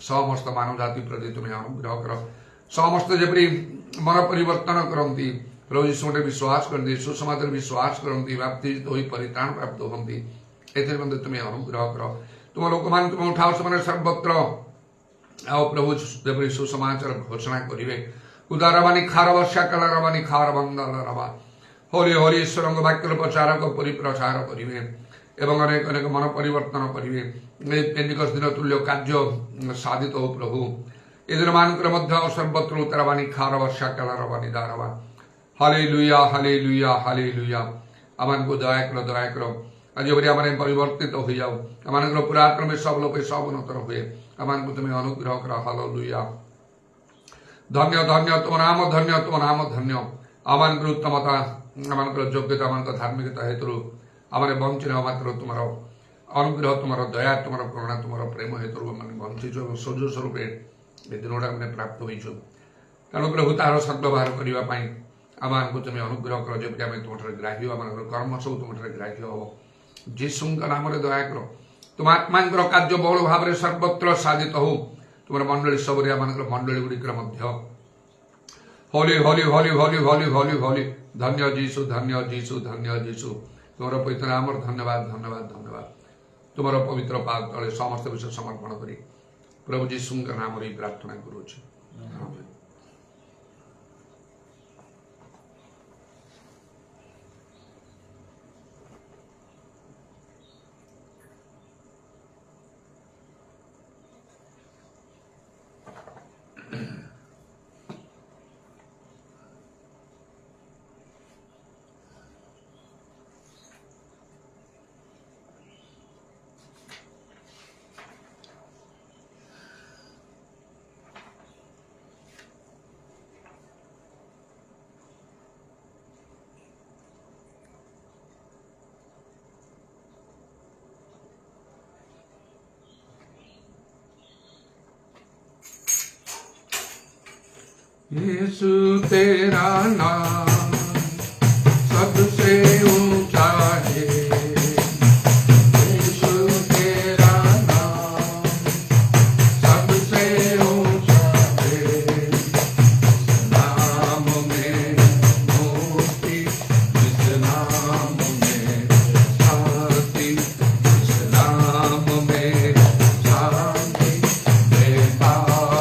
समस्त मानव जाति प्रति तुम्हें अनुग्रह कर समस्त जपरी मन परिवर्तन करती प्रभु यीशु विश्वास करती सुसमाचार विश्वास करती बाप्तिजित हो परित्राण प्राप्त होती एमते तुम्हें अनुग्रह कर तुम लोक मान तुम उठाओ से सर्वत्र आओ प्रभु जपरी सुसमाचार घोषणा करेंगे उदारवानी खार वर्षा कलारवानी खार बंदल रवा होली होली ईश्वर वाक्यर प्रचार परिप्रचार करेंगे एवं अनेक अनेक मन परिवर्तन करेंगे पेंटिकस्ट दिन तुल्य कार्य साधित हो प्रभु ए दिन मानकर मध्य सर्वत्र उतरवानी खार वर्षा कलारवानी दारवा हालेलुया हालेलुया हालेलुया आमान को दया करो आज बड़ी आम परिवर्तित हो जाओ आम पुरातन में सब लोग सब नूतन हुए आम को तुम्हें अनुग्रह कर हालेलुया धन्य धन्य तुम नाम धन्य आम उत्तमता आम योग्यता आम धार्मिकता हेतु आम बंचन मात्र तुम अनुग्रह तुम दया तुम करुणा तुम प्रेम हेतु बंचीच सौज स्वरूप ये दिन गुड़ा प्राप्त हो तेणु प्रभु तार सद्व्यवहार करने आम को तुम्हें अनुग्रह कर जब आम तुम ग्राह्य आम कर्म सब तुम ग्राह्य हम जीशु नाम दया कर तुम आत्मा कार्य बहुल भाव में सर्वत्र साधित हो तुम मंडली सब मंडली गुड़िकर होली होली होली होली होली होली होली धन्य जीशु धन्य जीशु धन्य जीशु तुम पवित्र नाम धन्यवाद धन्यवाद धन्यवाद तुम पवित्र पाद तले समस्त विषय समर्पण करी प्रभु जीशु नाम प्रार्थना करुच्छे यीशु तेरा नाम सबसे ऊंचा है यीशु तेरा नाम सबसे ऊंचा है नाम में मुक्ति इस नाम में शांति इस नाम में शांति भावना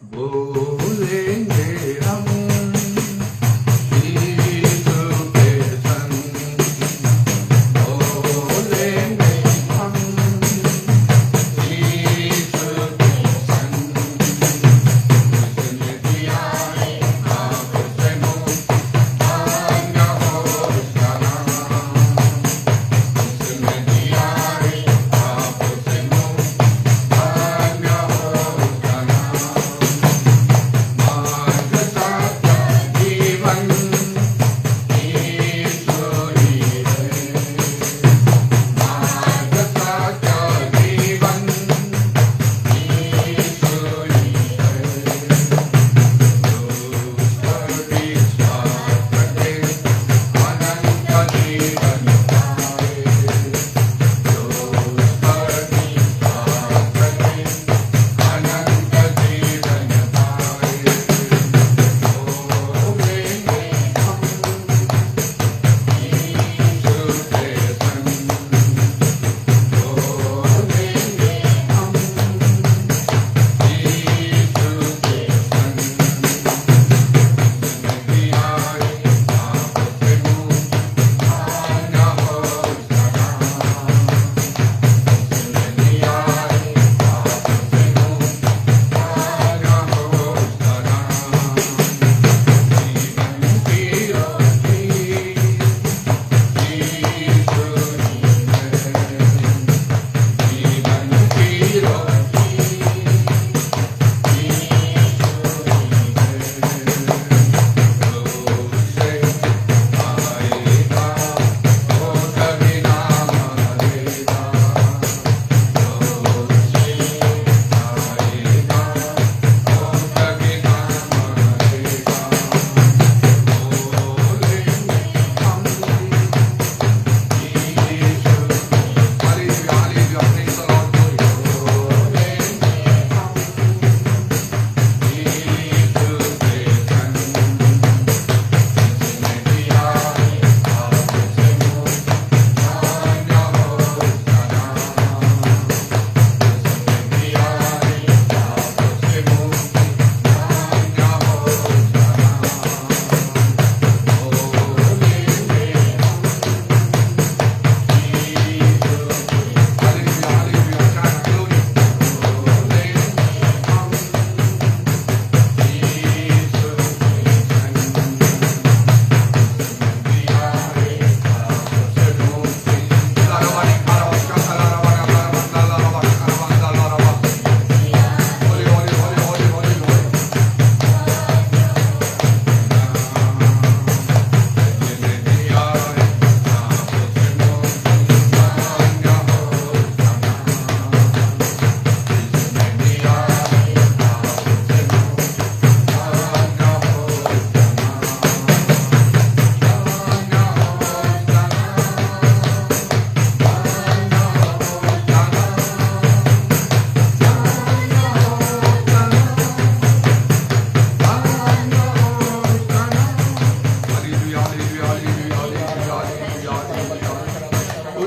बोलेंगे हम यीशु के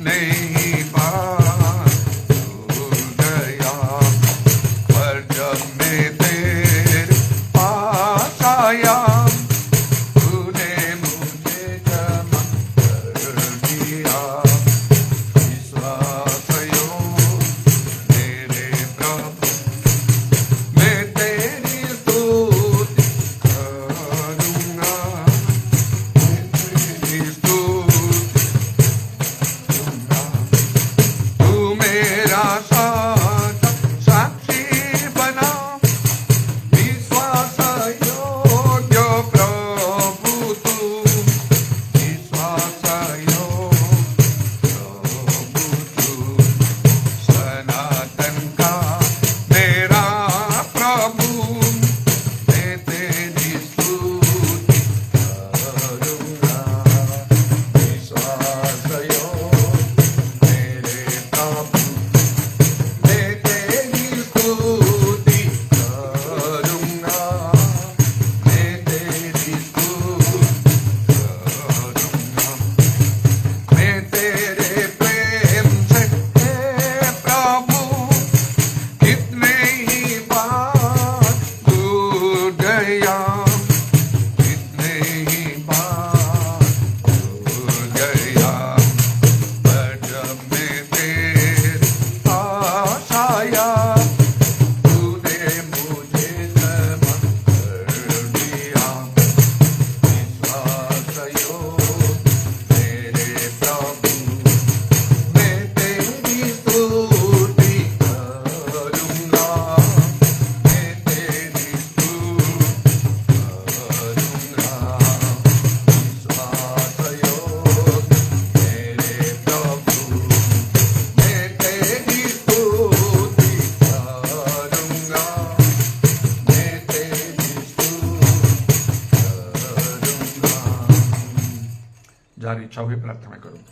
नहीं बात भूल गया, पर जब मैं तेरे पास आया तूने मुझे जमा कर दिया। विश्वास योग मेरे प्रभु, मैं तेरी स्तुति करूँगा, मैं तेरी स्तुति करूँगा। तू मेरा साचा साक्षी बना, विश्वास योग्य प्रभु तू, विश्वास योग्य प्रभु तू, सनातन का मेरा प्रभु, मैं तेरी स्तुति करूँगा। विश्वास योग्य मेरे प्रभु, मैं तेरी स्तुति करूँगा, मैं तेरी स्तुति करूँगा। मैं तेरे प्रेम से हे प्रभु कितने ही बार दूर गया, कितने ही बार दूर गया, पर जब मैं तेरे पास आया तूने मुझे जमा कर दिया। विश्वास योग मेरे प्रभु, मैं तेरी स्तुति करूँगा, मैं तेरी स्तुति करूँगा। विश्वास योग मेरे प्रभु, मैं तेरी स्तुति करूँगा, मैं तेरी स्तुति करूँगा। जारी इच्छा हुई प्रार्थना करूँ।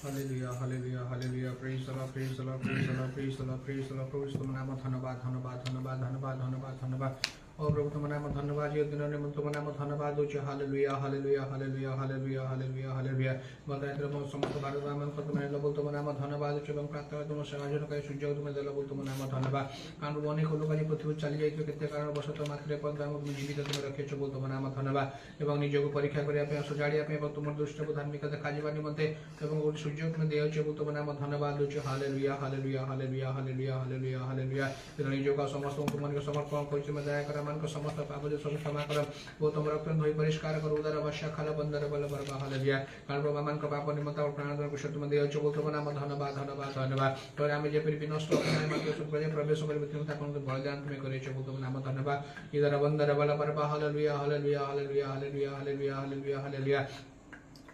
Hallelujah hallelujah hallelujah praise the lord praise the lord praise the lord praise the lord praise the lord प्रभु तुम नाम धन्यवाद धन्यवाद धन्यवाद धन्यवाद धन्यवाद धन्यवाद ओ प्रभु तुम नाम धन्यवाद ये दिन ने तुम नाम धन्यवाद होचे hallelujah hallelujah hallelujah hallelujah hallelujah hallelujah बताए प्रभु समस्त भारत में को तुम लोग तुम नाम धन्यवाद होचे এবং प्रार्थना तुम सहायन का सुजोग तुम देला बोल तुम नाम धन्यवाद कारण अनेक लोग आज पृथ्वी चली जाइतो केते कारण बसत मात्र पद हम जीवित तुम रखेछ बोल तुम नाम धन्यवाद এবং নিজকে পরীক্ষা করিয়া पे সজাড়িয়া पे এবং তোমার দুষ্ট ধার্মিকতা কাজবা নিমন্তে এবং ওই সুযোগ তুমি দেওছ बोल तुम नाम धन्यवाद होचे hallelujah hallelujah hallelujah hallelujah hallelujah hallelujah নিজকে समस्त तुमके समर्पण करिछ मैं दया कर मान को समस्त पाप जो सब क्षमा कर वो तुम रक्त धोई परिष्कार कर उदर अवश्य खाला बंदर बल बरबा हालेलुया कारण प्रभु मान को पाप निमित्त और प्राणदान कुशल तुम देओ बोल तुम नाम धन्यवाद धन्यवाद धन्यवाद तो आमे जे परि विनष्ट अपने मात्र सुप्रजे प्रवेश कर बितुम ताकन को बलिदान तुम करिछ बोल तुम नाम धन्यवाद इदर बंदर बल बरबा hallelujah hallelujah hallelujah hallelujah hallelujah hallelujah hallelujah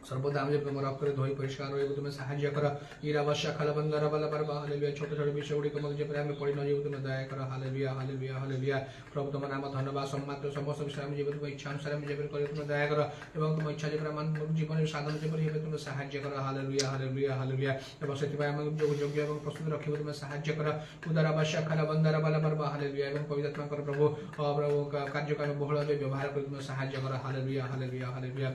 सर्वदा आमचे रक्त धोई परिष्कार हो तुम साहाय्य कर ईरावश्य खालबंदर बल पर हालेलुया छोटे छोटे विषय गुड़िक मध्य आम पड़ी न जीव तुम दया कर हालेलुया हालेलुया हालेलुया प्रभु तुम नाम धन्यवाद सम्मात्र समस्त विषय आम जीवन तुम इच्छा अनुसार आम जेपर कर तुम दया कर एवं तुम इच्छा जेपर मान जीवन साधन जेपर हे तुम साहाय्य कर हालेलुया हालेलुया हालेलुया एवं सेति आम योग्य एवं प्रस्तुत रखिब तुम साहाय्य कर उदरावश्य खालबंदर बल पर हालेलुया एवं पवित्र आत्मा कर प्रभु प्रभु कार्यक्रम बहुल व्यवहार कर तुम साहाय्य कर हालेलुया हालेलुया हालेलुया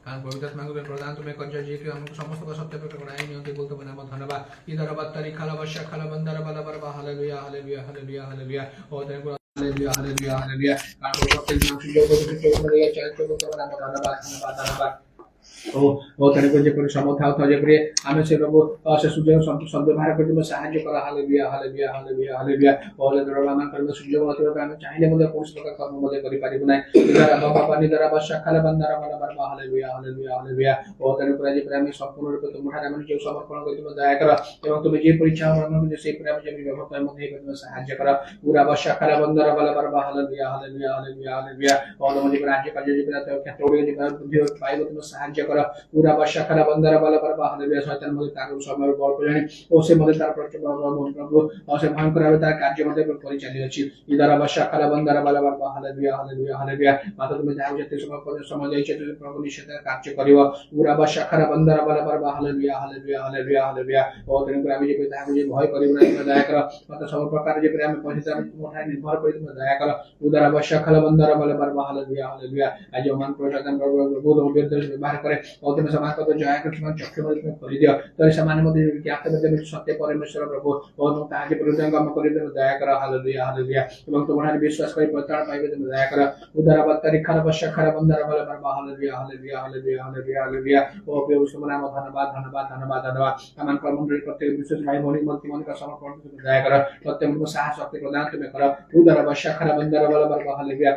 कारण पवित्र आत्मा को प्रदान तुम्हें कर जे कि हमको समस्त का सत्य प्रकट कराई नियंत्रित बोलते बना मत धन्यवाद इधर बत्तरी खाला वश्य खाला बंदर बल पर हालेलुया हालेलुया हालेलुया हालेलुया और तेरे को हालेलुया हालेलुया हालेलुया कारण प्रभु के नाम से जो को दिया चरित्र को बना मत धन्यवाद धन्यवाद धन्यवाद ओ तेरे को जे पर समथा था जे प्रिय आमे से प्रभु से सुजय शब्द बाहर कर तुम साहाय्य कर हालेलुया हालेलुया हालेलुया हालेलुया और दरबार कर सुजय मत आमे चाहिले मध्ये कोन प्रकार कर्म मध्ये करि पारिबु नै इधर बाबा पानी दर अवश्य खाला बंदर बल पर हालेलुया हालेलुया हालेलुया और तेरे को जे प्रेम संपूर्ण रूप तुम ठारे मन जे समर्पण कर तुम दया कर एवं तुम जे परीक्षा मन जे से प्रेम जे व्यवहार मध्ये तुम साहाय्य कर पूरा अवश्य खाला बंदर बल पर हालेलुया हालेलुया हालेलुया हालेलुया और मुझे राज्य कार्य जे क्षेत्र जे बुद्धि पाइबो तुम साहाय्य कर पूरा वर्षा खाला बंदर बल पर हालेलुया शैतान मध्ये तार समय बल पजानी ओ से मध्ये तार प्रभु और से भयंकर भाव तार कार्य मध्ये करि चली अछि इधर वर्षा खाला बंदर बल पर हालेलुया हालेलुया हालेलुया मात्र तुम जाउ जते समय जाय छै प्रभु निश्चित कार्य करिवो पूरा वर्षा खाला बंदर बल पर हालेलुया हालेलुया हालेलुया हालेलुया और तेन पर आमे जे पिता जे भय करिवो नै दया कर मात्र सब प्रकार जे पर आमे पहुंचे आमे मोठा निर्भर करि तुम दया कर उधर वर्षा खाला बंदर बल पर हालेलुया हालेलुया आज मान प्रजातन प्रभु व्यवहार करे और तुम समान को जय कर तुम चक्षु में तुम खोली दियो तो समान में ज्ञात में सत्य परमेश्वर प्रभु और तुम ताजे प्रभु काम कर तुम दया कर हालेलुया हालेलुया এবং তোমার বিশ্বাস করে প্রত্যাশা পাইবে তুমি দয়া করো উদারবত্তারি খারাপ শাখার বন্দর বলে বারবার hallelujah hallelujah hallelujah hallelujah hallelujah ও প্রভু তোমার নাম ধন্যবাদ ধন্যবাদ ধন্যবাদ ধন্যবাদ আমার কর্মমণ্ডলী প্রত্যেক বিশেষ ভাই বোন মন্ত্রী সমর্পণ তুমি দয়া করো প্রত্যেক সাহস শক্তি প্রদান তুমি করো উদারবত্তারি শাখার বন্দর বলে বারবার হালেলুয়া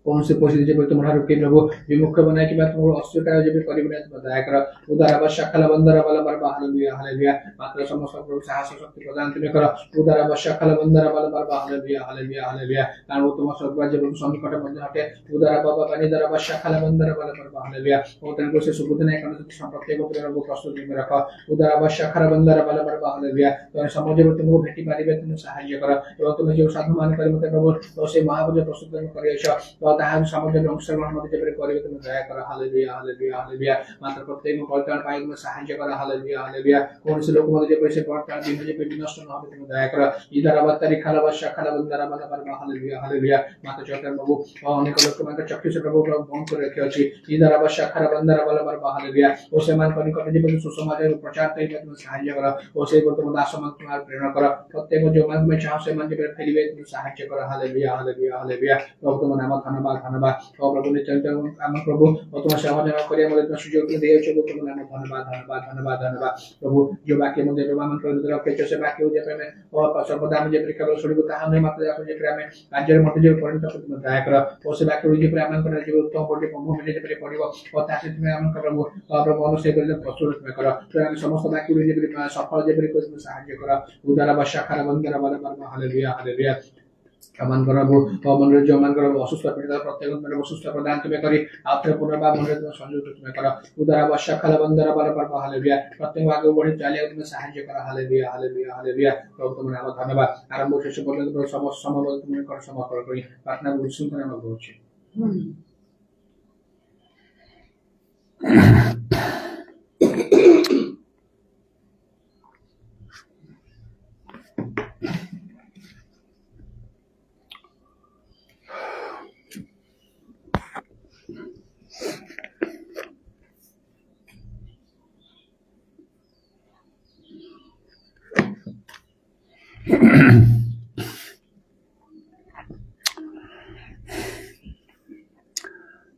कौन से परिस्थिति जब तुम्हारा रुके प्रभु विमुख बनाए कि बात तुम अस्वीकार जब करीब नहीं तुम दया करो उदार अवश्यकल बंदर वाला बरबा हालेलुया हालेलुया मात्र समस्त प्रभु साहस शक्ति प्रदान तुम्हें करो उदार अवश्यकल बंदर वाला बरबा हालेलुया हालेलुया हालेलुया कारण वो तुम्हारा स्वर्ग जब संकट मध्य हटे उदार बाबा पानी दर अवश्यकल बंदर वाला बरबा हालेलुया और तन को से सुबुद नहीं करने तो संप्रत्येक को प्रभु प्रस्तुत में रखो उदार अवश्यकल बंदर वाला बरबा हालेलुया तो समाज में तुमको भेटी पारिबे तुम सहाय्य करो एवं तुम जो साधु मान कर मते प्रभु तो से महापूजा प्रस्तुत करियछ ताहार समाजर अंशग्रहण मध्य जेपरि करिबे तुम दया कर हालेलुया हालेलुया हालेलुया मात्र प्रत्येक परित्राण पाइ तुम सहाय्य कर हालेलुया हालेलुया कौन से लोक मध्य जेपरि से परित्राण दिन जेपरि विनष्ट न होबे तुम दया कर इधर अवतारी खालवश खालबंदर बल बल हालेलुया हालेलुया मात्र चक्र प्रभु अनेक लोक मात्र चक्षु से प्रभु बंद कर रखे अछि इधर अवश्य खालबंदर बल बल हालेलुया ओ से मान कनि कनि जेपरि सुसमाचार प्रचार करिबे तुम सहाय्य कर ओ से तुम दास मान तुम्हार प्रेरणा कर प्रत्येक जो मन में चाह से मन जेपरि फेलिबे तुम सहाय्य कर हालेलुया हालेलुया हालेलुया प्रभु तुम नाम धन्यवाद धन्यवाद और प्रभु ने चलते हम प्रभु और तुम सेवा जन करिया मोले तुम सुयोग दिए छ तुम नाम धन्यवाद धन्यवाद धन्यवाद धन्यवाद प्रभु जो वाक्य मुझे प्रभु मन कर दर के से वाक्य हो जे में और सर्वदा में जे केवल सुनिबो ताहा नहीं मात्र जाको जे में राज्य मत जे परिणत तुम दया कर और से वाक्य जे पर हम कर जे उत्तम बॉडी प्रभु में जे पर पड़िबो और तासे तुम हम प्रभु प्रभु अनुसार कर प्रस्तुत में कर तो हम समस्त वाक्य जे पर सफल जे पर को सहाय्य कर उदार बशा खरा बंदर बल हालेलुया हालेलुया कमान करबो तो मन रे जमान करबो असुस्थ पीड़ित प्रत्येक मन असुस्थ प्रदान तुम्हें करी आपरे पुनर्बार मन रे तुम संयुक्त तुम्हें कर उदार वर्षा खाल बंदर बार बार हालेलुया प्रत्येक आगे बढ़ी चलिए तुम्हें सहाय्य कर हालेलुया हालेलुया हालेलुया प्रभु तुम नाम धन्यवाद आरंभ शेष पर्यंत समस्त समबल तुम्हें कर समर्पण करी प्रार्थना बुझुन करे हम बोलछि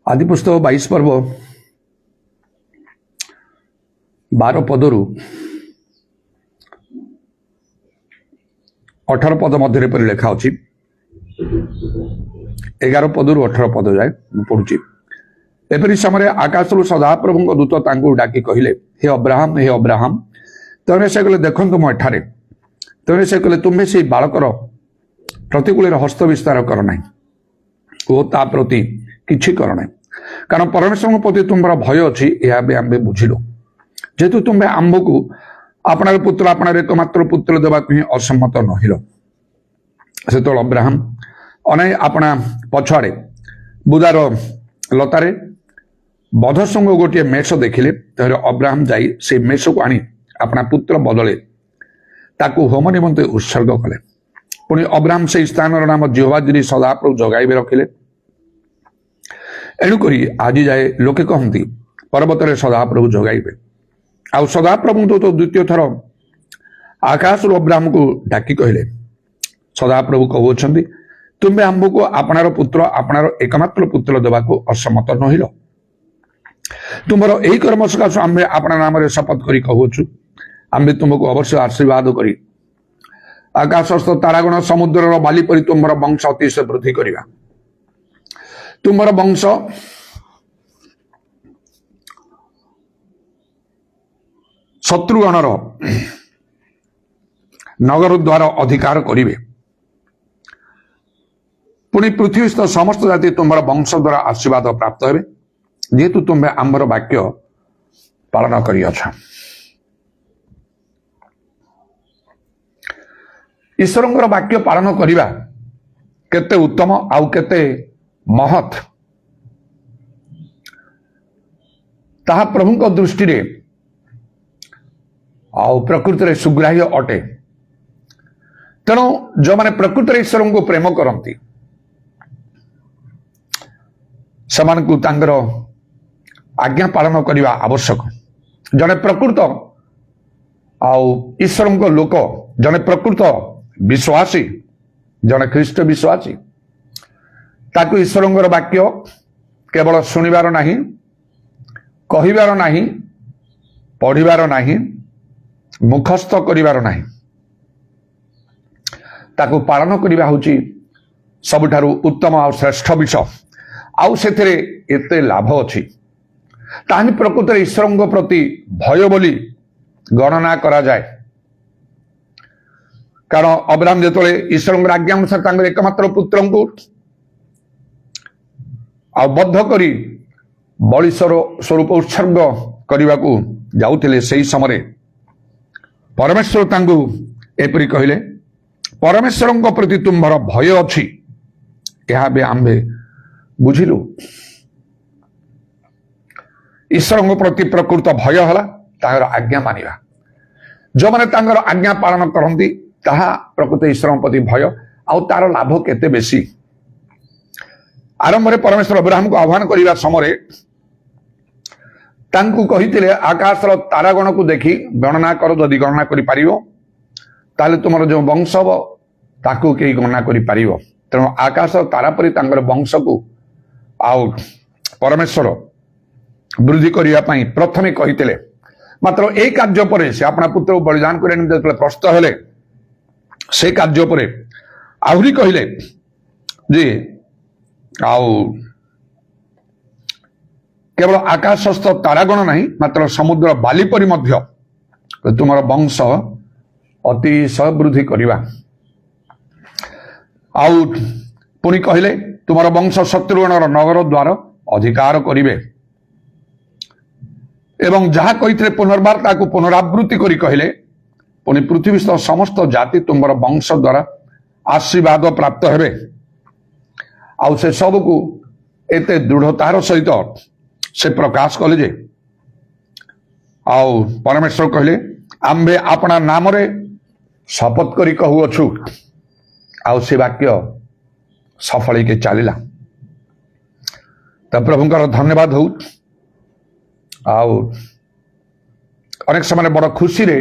आदि पुस्तक 22 पर्व 12 पदरु 18 पद मध्य पर लेखा अच्छी 11 पदरु 18 पद जाए पढ़ुची एपरी समय आकाश सदाप्रभु दूत तांकु डाकी कहले हे अब्राहम तमे से कहले देखंतु मो एठारे तमे से कहले तुम्हें से बालकर प्रतिकूल हस्त विस्तार कर ना ओ ता प्रति किछि कर ना कारण परमेश्वर प्रति तुम्हारा भय अच्छी यह आम बुझिलु जेहेतु तुम्हें आंब को आपणार पुत्र आपणार एकमात्र पुत्र देवाक ही असम्मत नहिल से तो अब्राहम अने अपना पछाड़े बुदार लतारे बधसंग गोटे मेष देखिले तर अब्राहम जाई से मेष को आनी अपना पुत्र बदले ताकू होम निमंते उत्सर्ग कले पुणी अब्राहम से स्थान नाम जिह्वाजिरी सदाप्रभु जगाइबे रखिले एणुक आज जाए लोके कहती पर्वत सदाप्रभु जगाइबे आ सदाप्रभु तो द्वितीय थर आकाश अब्राहम को डाकी कहले सदाप्रभु कहउछंती तुम्हें आंब को आपणार पुत्र आपणार एकमात्र पुत्र देवाक असम्मत नहिल तुम्हारा यही कर्म सकाश आम अपना नाम शपथ करी कहूछु आम तुमको अवश्य आशीर्वाद करी आकाशस्थ तारागण समुद्र बाली परी तुम्हारा वंश अतिशय वृद्धि करिबा तुम्हारा वंश शत्रुगणर नगर द्वार अधिकार करिवे पुणी पृथ्वीस्थ समस्त जाति तुम्हारा वंश द्वारा आशीर्वाद प्राप्त हेबे जेहेतु तुम्हें आंबर वाक्य पालन करियछ ईश्वरंकर वाक्य पालन करिबा केते उत्तम आउ केते महत ताहा प्रभुଙ୍କ दृष्टि आउ प्रकृति रे सुग्राह्य अटे तेणु जो माने प्रकृति ईश्वर को प्रेम करती समान को तांगर आज्ञा पालन करने आवश्यक जने प्रकृत ईश्वर लोक जने प्रकृत विश्वासी जने ख्रीष्ट विश्वासी ताकू ईश्वर वाक्य केवल शुणिबार नहीं कहिबार नहीं पढ़िबार नहीं मुखस्थ करिबार नहीं ताकू पालन करवा होची सबुठारु उत्तम और श्रेष्ठ विषय आउ सेथिरे एते लाभ अछि तानि प्रकृत ईश्वर प्रति भय बोली गणना करा जाए कारण अब्राहम जेतले ईश्वर आज्ञा अनुसार एकमात्र पुत्र को बद्ध करी बलि स्वरूप उत्सर्ग करने को जाउथिले सेही समय परमेश्वर तांगु एपरि कहिले परमेश्वर प्रति तुम्हार भय अछि यह भी आम्भे बुझिलु ईश्वर प्रति प्रकृत भय हला तांगर आज्ञा मानिबा जो माने तांगर आज्ञा पालन करंती ताहा प्रकृत ईश्वर प्रति भय आउ तार लाभ केते बेसी आरंभ में परमेश्वर अब्राहम को आह्वान करने समय तांकु कहिथिले आकाशर तारागण को देखी गणना कर जदि गणना करि पारिबो ताले तुमर जो वंश हबो ताकू केही गणना करि पारिबो तेणु आकाश तारा परि तांकर वंश को आउ परमेश्वर वृद्धि करने पाई प्रथमे कहिथिले मात्र ए कार्य पर से अपना पुत्र को बलिदान करने निमित्त प्रस्तुत हेले से कार्य पर आहुरी कहिले जे आउ केवल आकाशस्थ तारागण नहीं मात्र समुद्र बाली परि मध्य तुमर वंश अतिशय वृद्धि करवा आउ पुणी कहले तुमर वंश शत्रुगणर नगर द्वार अधिकार करिवे एवं जहा कहिथिले पुनर्बार ताकू पुनरावृत्ति करी कहले पुणी पृथ्वीस्थ समस्त जाति तुमर वंश द्वारा आशीर्वाद प्राप्त हेबे आउ से सब को एते दृढ़तार सहित से प्रकाश कले जे आउ परमेश्वर कहले आम्भे अपना नाम रे शपथ करी कहूअछु आउ से वाक्य सफल के चलला तो प्रभुंकर धन्यवाद हो आउ अनेक समय बड़ खुशी रे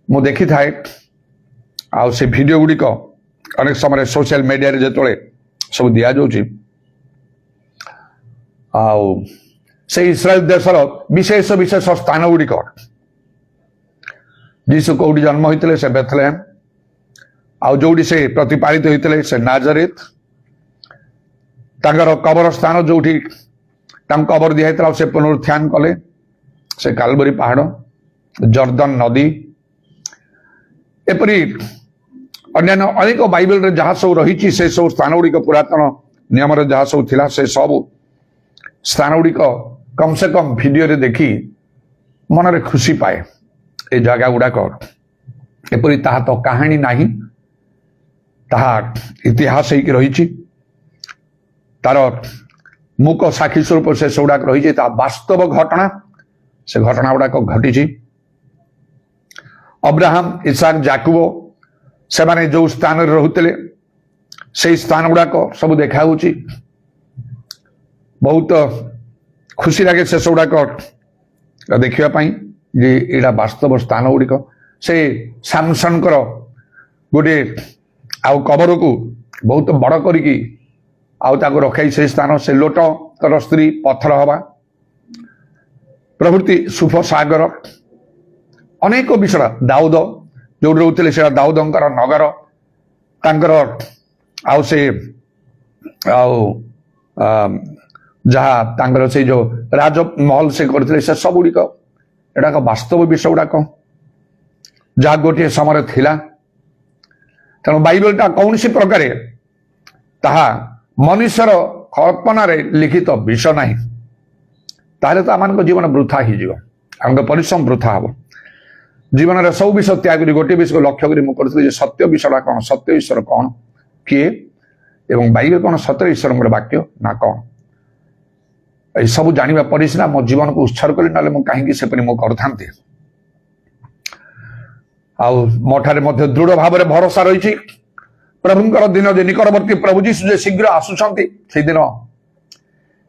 मु देखी थाए आउ से वीडियो गुड़िक अनेक समय सोशल मीडिया रे जेतोले सब दिया जाउची आउ से इस्राएल देशर विशेष विशेष स्थान गुड़िक जीशु कौटी जन्म होते से बेथलेहम आउ जोड़ी से प्रतिपालित होते से नाजरेत तांकर कबर स्थान जोठी कबर दिया से पुनरुत्थान कले से कालबरी पहाड़ जर्दन नदी एपरी अन्य अनेक बाइबल रे जहाँ सब रही से सब स्थान गुड़िक पुरातन नियम जहाँ सब थिला से सब स्थान गुड़िक कम से कम वीडियो रे देखी मन रे खुशी पाए ए जगह गुड़ाक एपरी ताहा तो कहानी नहीं ताहा इतिहास ही रही तार मुक साक्षी स्वरूप से गुड़ाक रही वास्तव घटना से घटना गुड़ाक घटी अब्राहम इसाक जाकुब से माने जो स्थान रोते से स्थान गुड़ाक सब देखा बहुत खुशी लगे से गुड़ाक देखापी जे एटा वास्तव स्थान गुड़िक से सामसन गोटे आउ कबर को बहुत बड़ करिकी आउ ताको रखाई से स्थान से लोट तर स्त्री पत्थर हवा प्रभृति सुफ सागर अनेक विषय दाऊद जो रोते से दाऊदंकर नगर तांकर आउ से आउ जहा तांकर से जो राजमहल से करते से सब गुड़िक एटा वास्तव विषय गुड़ाक जहा गोटे समय थिला तेणु बाइबलटा कौन सी प्रकार ताहा मनुष्यर कल्पना रे लिखित विषय नहीं ताहले तो आम जीवन वृथा हो परिश्रम वृथा हम जीवन में सब विषय त्याग कर गोटे विषय को लक्ष्य करी मुझे सत्य विषयटा कौन सत्य ईश्वर कौन किए एवं बाइबल कौन सत्य ईश्वर वाक्य ना कौन ये सब जाना पर सीना मो जीवन को उत्सर्ग करी ना कहीं सेपरी मु करथांती आउ मोठारे मध्य दृढ़ भाव में भरोसा रही प्रभुंकर दिन जे निकटवर्ती प्रभु जीशु जे शीघ्र आसुचंती से दिन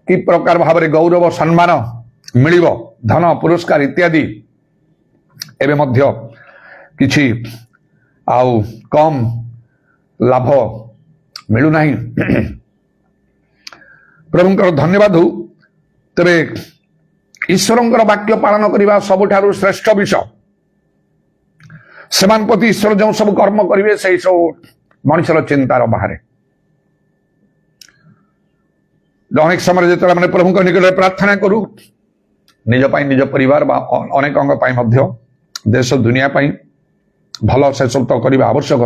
कि प्रकार भाव में गौरव सम्मान मिलिब धन पुरस्कार इत्यादि एवं मध्य किछि आउ कम लाभ मिलूना प्रभुंकर धन्यवाद हो तेरे ईश्वरंकर वाक्य पालन करने सबुठारु श्रेष्ठ विषय सेमान प्रति ईश्वर जो सब कर्म करेंगे से सब मनुष्यर चिंतार बाहर अनेक समय जो मैंने प्रभु निकट प्रार्थना करूँ निज निज परिवार अनेक देश दुनिया भल से सब तो करवा आवश्यक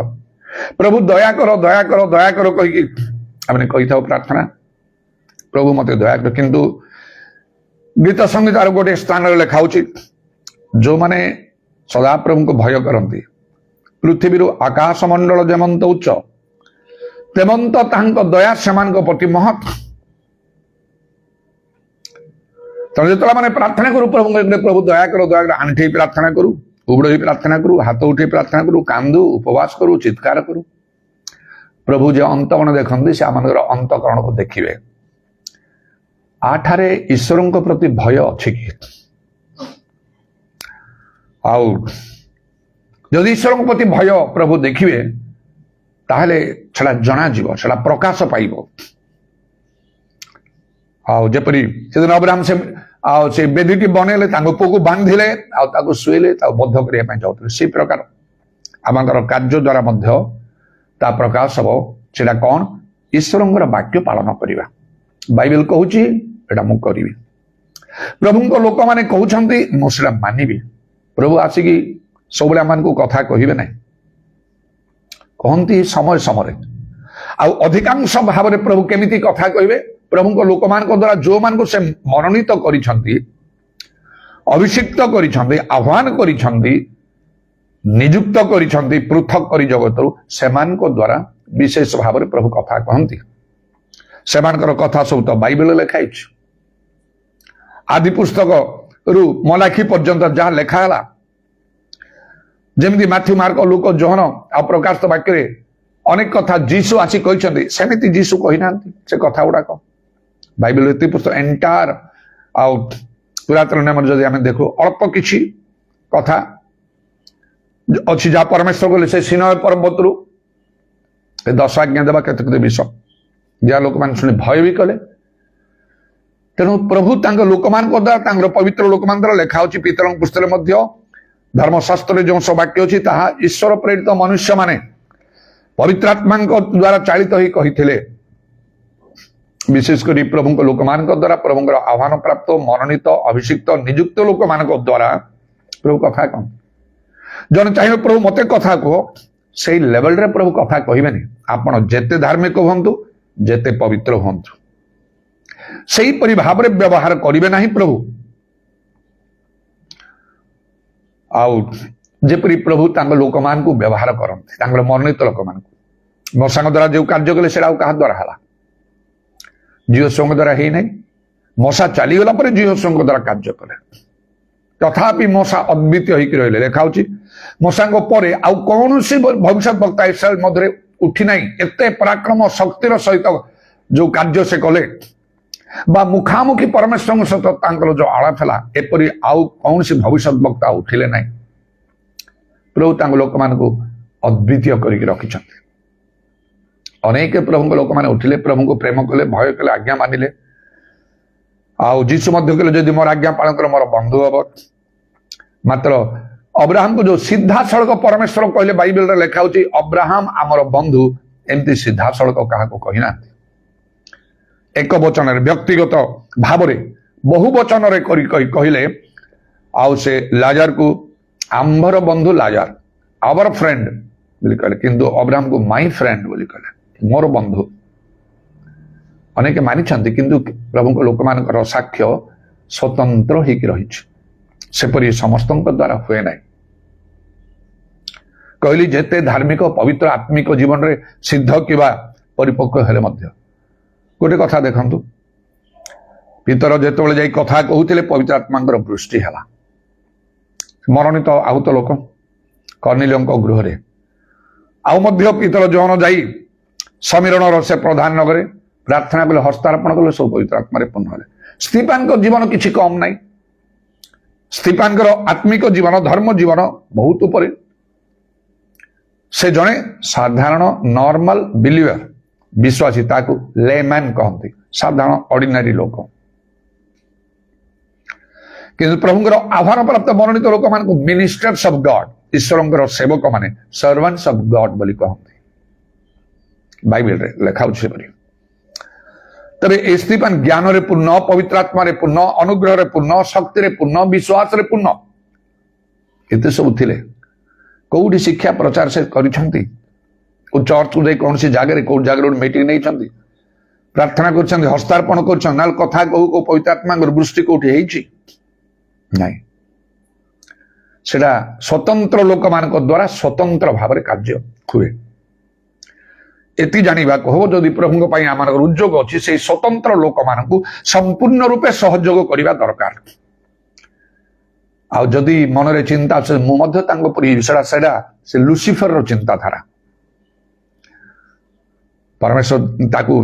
प्रभु दया कर दया कर दया कर कही था प्रार्थना प्रभु मत दया कर किंतु गीत संगीतार गोटे स्थान लिखा जो माने सदा प्रभु को भय करती पृथ्वी आकाश मंडल जेमंत उच्च तेमंत तांको दया सेमान प्रति महत तेणु जो मैंने प्रार्थना करूँ प्रभु दया कर आंठी प्रार्थना करूँ उबड़ प्रार्थना करूँ हाथ उठे प्रार्थना करूँ कांदू उपवास करूँ चित्कार करूँ प्रभु जो अंतगण देखते से आम अंतकरण को देखिए आठारे ईश्वर प्रति भय अच्छी कि आउ जदि ईश्वर प्रति भय प्रभु देखिए ताहले छड़ा जना जीव छड़ा प्रकाश पाइब आउ जेपरी सेदिन अब्राहम से बेदी बनैले पुओ को बांधिले आउ शुएले बद्ध करने चाहते से प्रकार आमर कार्य द्वारा ता प्रकाश हम सेटा कौन ईश्वर वाक्य पालन करवा बाइबल कहूँ एटा मु करी प्रभु को लोक मैंने कहते मुझे मानिबी प्रभु आसिकी सब आम को कथा कहे ना कहती समय समय आउ अधिकांश भाव में प्रभु केमिति कथा कहे प्रभु को लोक मान द्वारा जो मान को से मनोनीत करिछंती अभिषिक्त करिछंती आह्वान करिछंती नियुक्त करिछंती पृथक करी जगतरु सेमान को द्वारा विशेष भाव में प्रभु कथा कहती सेमानकर कथा सब तो बाइबल लिखाई आदि पुस्तक रु मलाखी पर्यंत जहाँ लिखाला जमी माथ्यू मार्क लुक जोहन आ प्रकाशित वाक्य अनेक कथा जीसु आसी कहते सेमिति जीसु कही से कथा गुड़ाक बाइबल एत पुस्तक एंटायर आउ पुरातन नियम जदि आम देखु अल्प किछि कथा अच्छी जहाँ परमेश्वर कहले से सिनय पर्वत रु 10 आज्ञा देवा केते विषय जहाँ लोक मैंने शुणी भय भी कले तेणु प्रभु लोक मान द्वारा पवित्र लोक मान द्वारा लिखा पितर पुस्तक धर्मशास्त्र जो सब वाक्य अच्छी ईश्वर प्रेरित मनुष्य माने पवित्रात्मा द्वारा चालित ही कही विशेषकर प्रभु लोक मान द्वारा प्रभु आह्वान प्राप्त मनोनीत अभिषिक्त नियुक्त लोक मान द्वारा प्रभु कथा कह जन चाहिए प्रभु मत कथा कह से लेवल रे प्रभु कथा कहबेनी आपण जेते धार्मिक हूँ जेते पवित्र हूँ से भाव में व्यवहार करेंगे ना प्रभु आउ जेपरी प्रभु लोक मान को व्यवहार करते मनोनीत लोक मान मशा द्वारा जो कार्य कले से क्या द्वारा है जीव संघ द्वारा ही नहीं मशा चलीगला जीव संघ द्वारा कार्य कले तथापि मशा अद्वितीय होकर रही लिखा मशा पर आउ कौन भविष्य वक्ता इस्राएल मध्य उठी ना एत पराक्रम शक्तिर सहित जो कार्य से कले बा मुखामुखी परमेश्वर सहित जो आलाप है एपरी आउ कौन सी भविष्य वक्ता उठिले ना प्रभु लोक मान को अद्वितीय करके रखिंट अनेक प्रभु लोक मैंने उठिले प्रभु को प्रेम कले भय कले आज्ञा मानिले आउ जीसु मध्य कले जदि मोर आज्ञा पालन कर मोर बंधु हम मात्र अब्राहम को जो सीधा सड़क परमेश्वर कहले बाइबल लिखा अब्राहम आमर बंधु एमती सीधा सड़क क्या कहना एक वचन व्यक्तिगत भाव बहु वचन कहले आउ से लाजार को आंभर बंधु लाजार आवर फ्रेंड बोली कहले किंतु अब्राहम को माई फ्रेंड बोली कहले मोर बंधु अनेक मानी किंतु प्रभु को लोक मान साक्ष्य स्वतंत्र होकर रही सेपरी समस्त द्वारा हुए ना कहली जेते धार्मिक पवित्र आत्मिक जीवन रे सिद्ध किबा परिपक्व हेले मध्य गोटे कथा देखंतु पितर जेतेबेले जाई कथा कहूतिले पवित्र आत्मा वृष्टि हैला मनोनीत आहूत लोक कर्निलियों गृह रे आउ मध्य पितर जोहन जाई समीरण से प्रधान नगरे ପ୍ରାର୍ଥନା କଲେ ହସ୍ତାର୍ପଣ କଲେ ସବୁ ପବିତ୍ର ଆତ୍ମାରେ ପୂର୍ଣ୍ଣ ହେଲେ। ସ୍ତିଫାନଙ୍କ ଜୀବନ କିଛି କମ୍ ନାହିଁ। ସ୍ତିଫାନଙ୍କର ଆତ୍ମିକ ଜୀବନ ଧର୍ମ ଜୀବନ ବହୁତ ଉପରେ। ସେ ଜଣେ ସାଧାରଣ ନର୍ମାଲ ବିଲିଭର ବିଶ୍ୱାସୀ, ତାକୁ ଲେମ୍ୟାନ କହନ୍ତି, ସାଧାରଣ ଅର୍ଡିନାରୀ ଲୋକ। କିନ୍ତୁ ପ୍ରଭୁଙ୍କର ଆହ୍ୱାନ ପ୍ରାପ୍ତ ମନୋନୀତ ଲୋକମାନଙ୍କୁ ମିନିଷ୍ଟର୍ସ ଅଫ୍ ଗଡ୍, ଈଶ୍ୱରଙ୍କର ସେବକ ମାନେ ସର୍ଭାଣ୍ଟସ୍ ଅଫ୍ ଗଡ୍ ବୋଲି କହନ୍ତି। ବାଇବେଲରେ ଲେଖା ହେଉଛି ସେପରି। ତେବେ ଏ ସ୍ତିଫାନ ଜ୍ଞାନରେ ପୂର୍ଣ୍ଣ, ପବିତ୍ର ଆତ୍ମାରେ ପୂର୍ଣ୍ଣ, ଅନୁଗ୍ରହରେ ପୂର୍ଣ୍ଣ, ଶକ୍ତିରେ ପୂର୍ଣ୍ଣ, ବିଶ୍ୱାସରେ ପୂର୍ଣ୍ଣ, ଏତେ ସବୁ ଥିଲେ। କୋଉଠି ଶିକ୍ଷା ପ୍ରଚାର ସେ କରିଛନ୍ତି? ଚର୍ଚ୍ଚକୁ ଯାଇ କୌଣସି ଜାଗାରେ କୋଉ ଜାଗାରେ ଗୋଟେ ମିଟିଂ ନେଇଛନ୍ତି, ପ୍ରାର୍ଥନା କରୁଛନ୍ତି, ହସ୍ତାର୍ପଣ କରୁଛନ୍ତି, ନହେଲେ କଥା କହୁ କହୁ ପବିତ୍ର ଆତ୍ମାଙ୍କର ବୃଷ୍ଟି କୋଉଠି ହେଇଛି? ନାଇଁ। ସେଟା ସ୍ୱତନ୍ତ୍ର ଲୋକମାନଙ୍କ ଦ୍ୱାରା ସ୍ୱତନ୍ତ୍ର ଭାବରେ କାର୍ଯ୍ୟ ହୁଏ। ଏତି ଜାଣିବାକୁ ହବ, ଯଦି ପ୍ରଭୁଙ୍କ ପାଇଁ ଆମମାନଙ୍କର ଉଦ୍ଯୋଗ ଅଛି, ସେଇ ସ୍ୱତନ୍ତ୍ର ଲୋକମାନଙ୍କୁ ସମ୍ପୂର୍ଣ୍ଣ ରୂପେ ସହଯୋଗ କରିବା ଦରକାର। ଆଉ ଯଦି ମନରେ ଚିନ୍ତା ଅଛି ମୁଁ ମଧ୍ୟ ତାଙ୍କ ପରି, ସେଟା ସେ ଲୁସିଫରର ଚିନ୍ତାଧାରା। ପରମେଶ୍ୱର ତାକୁ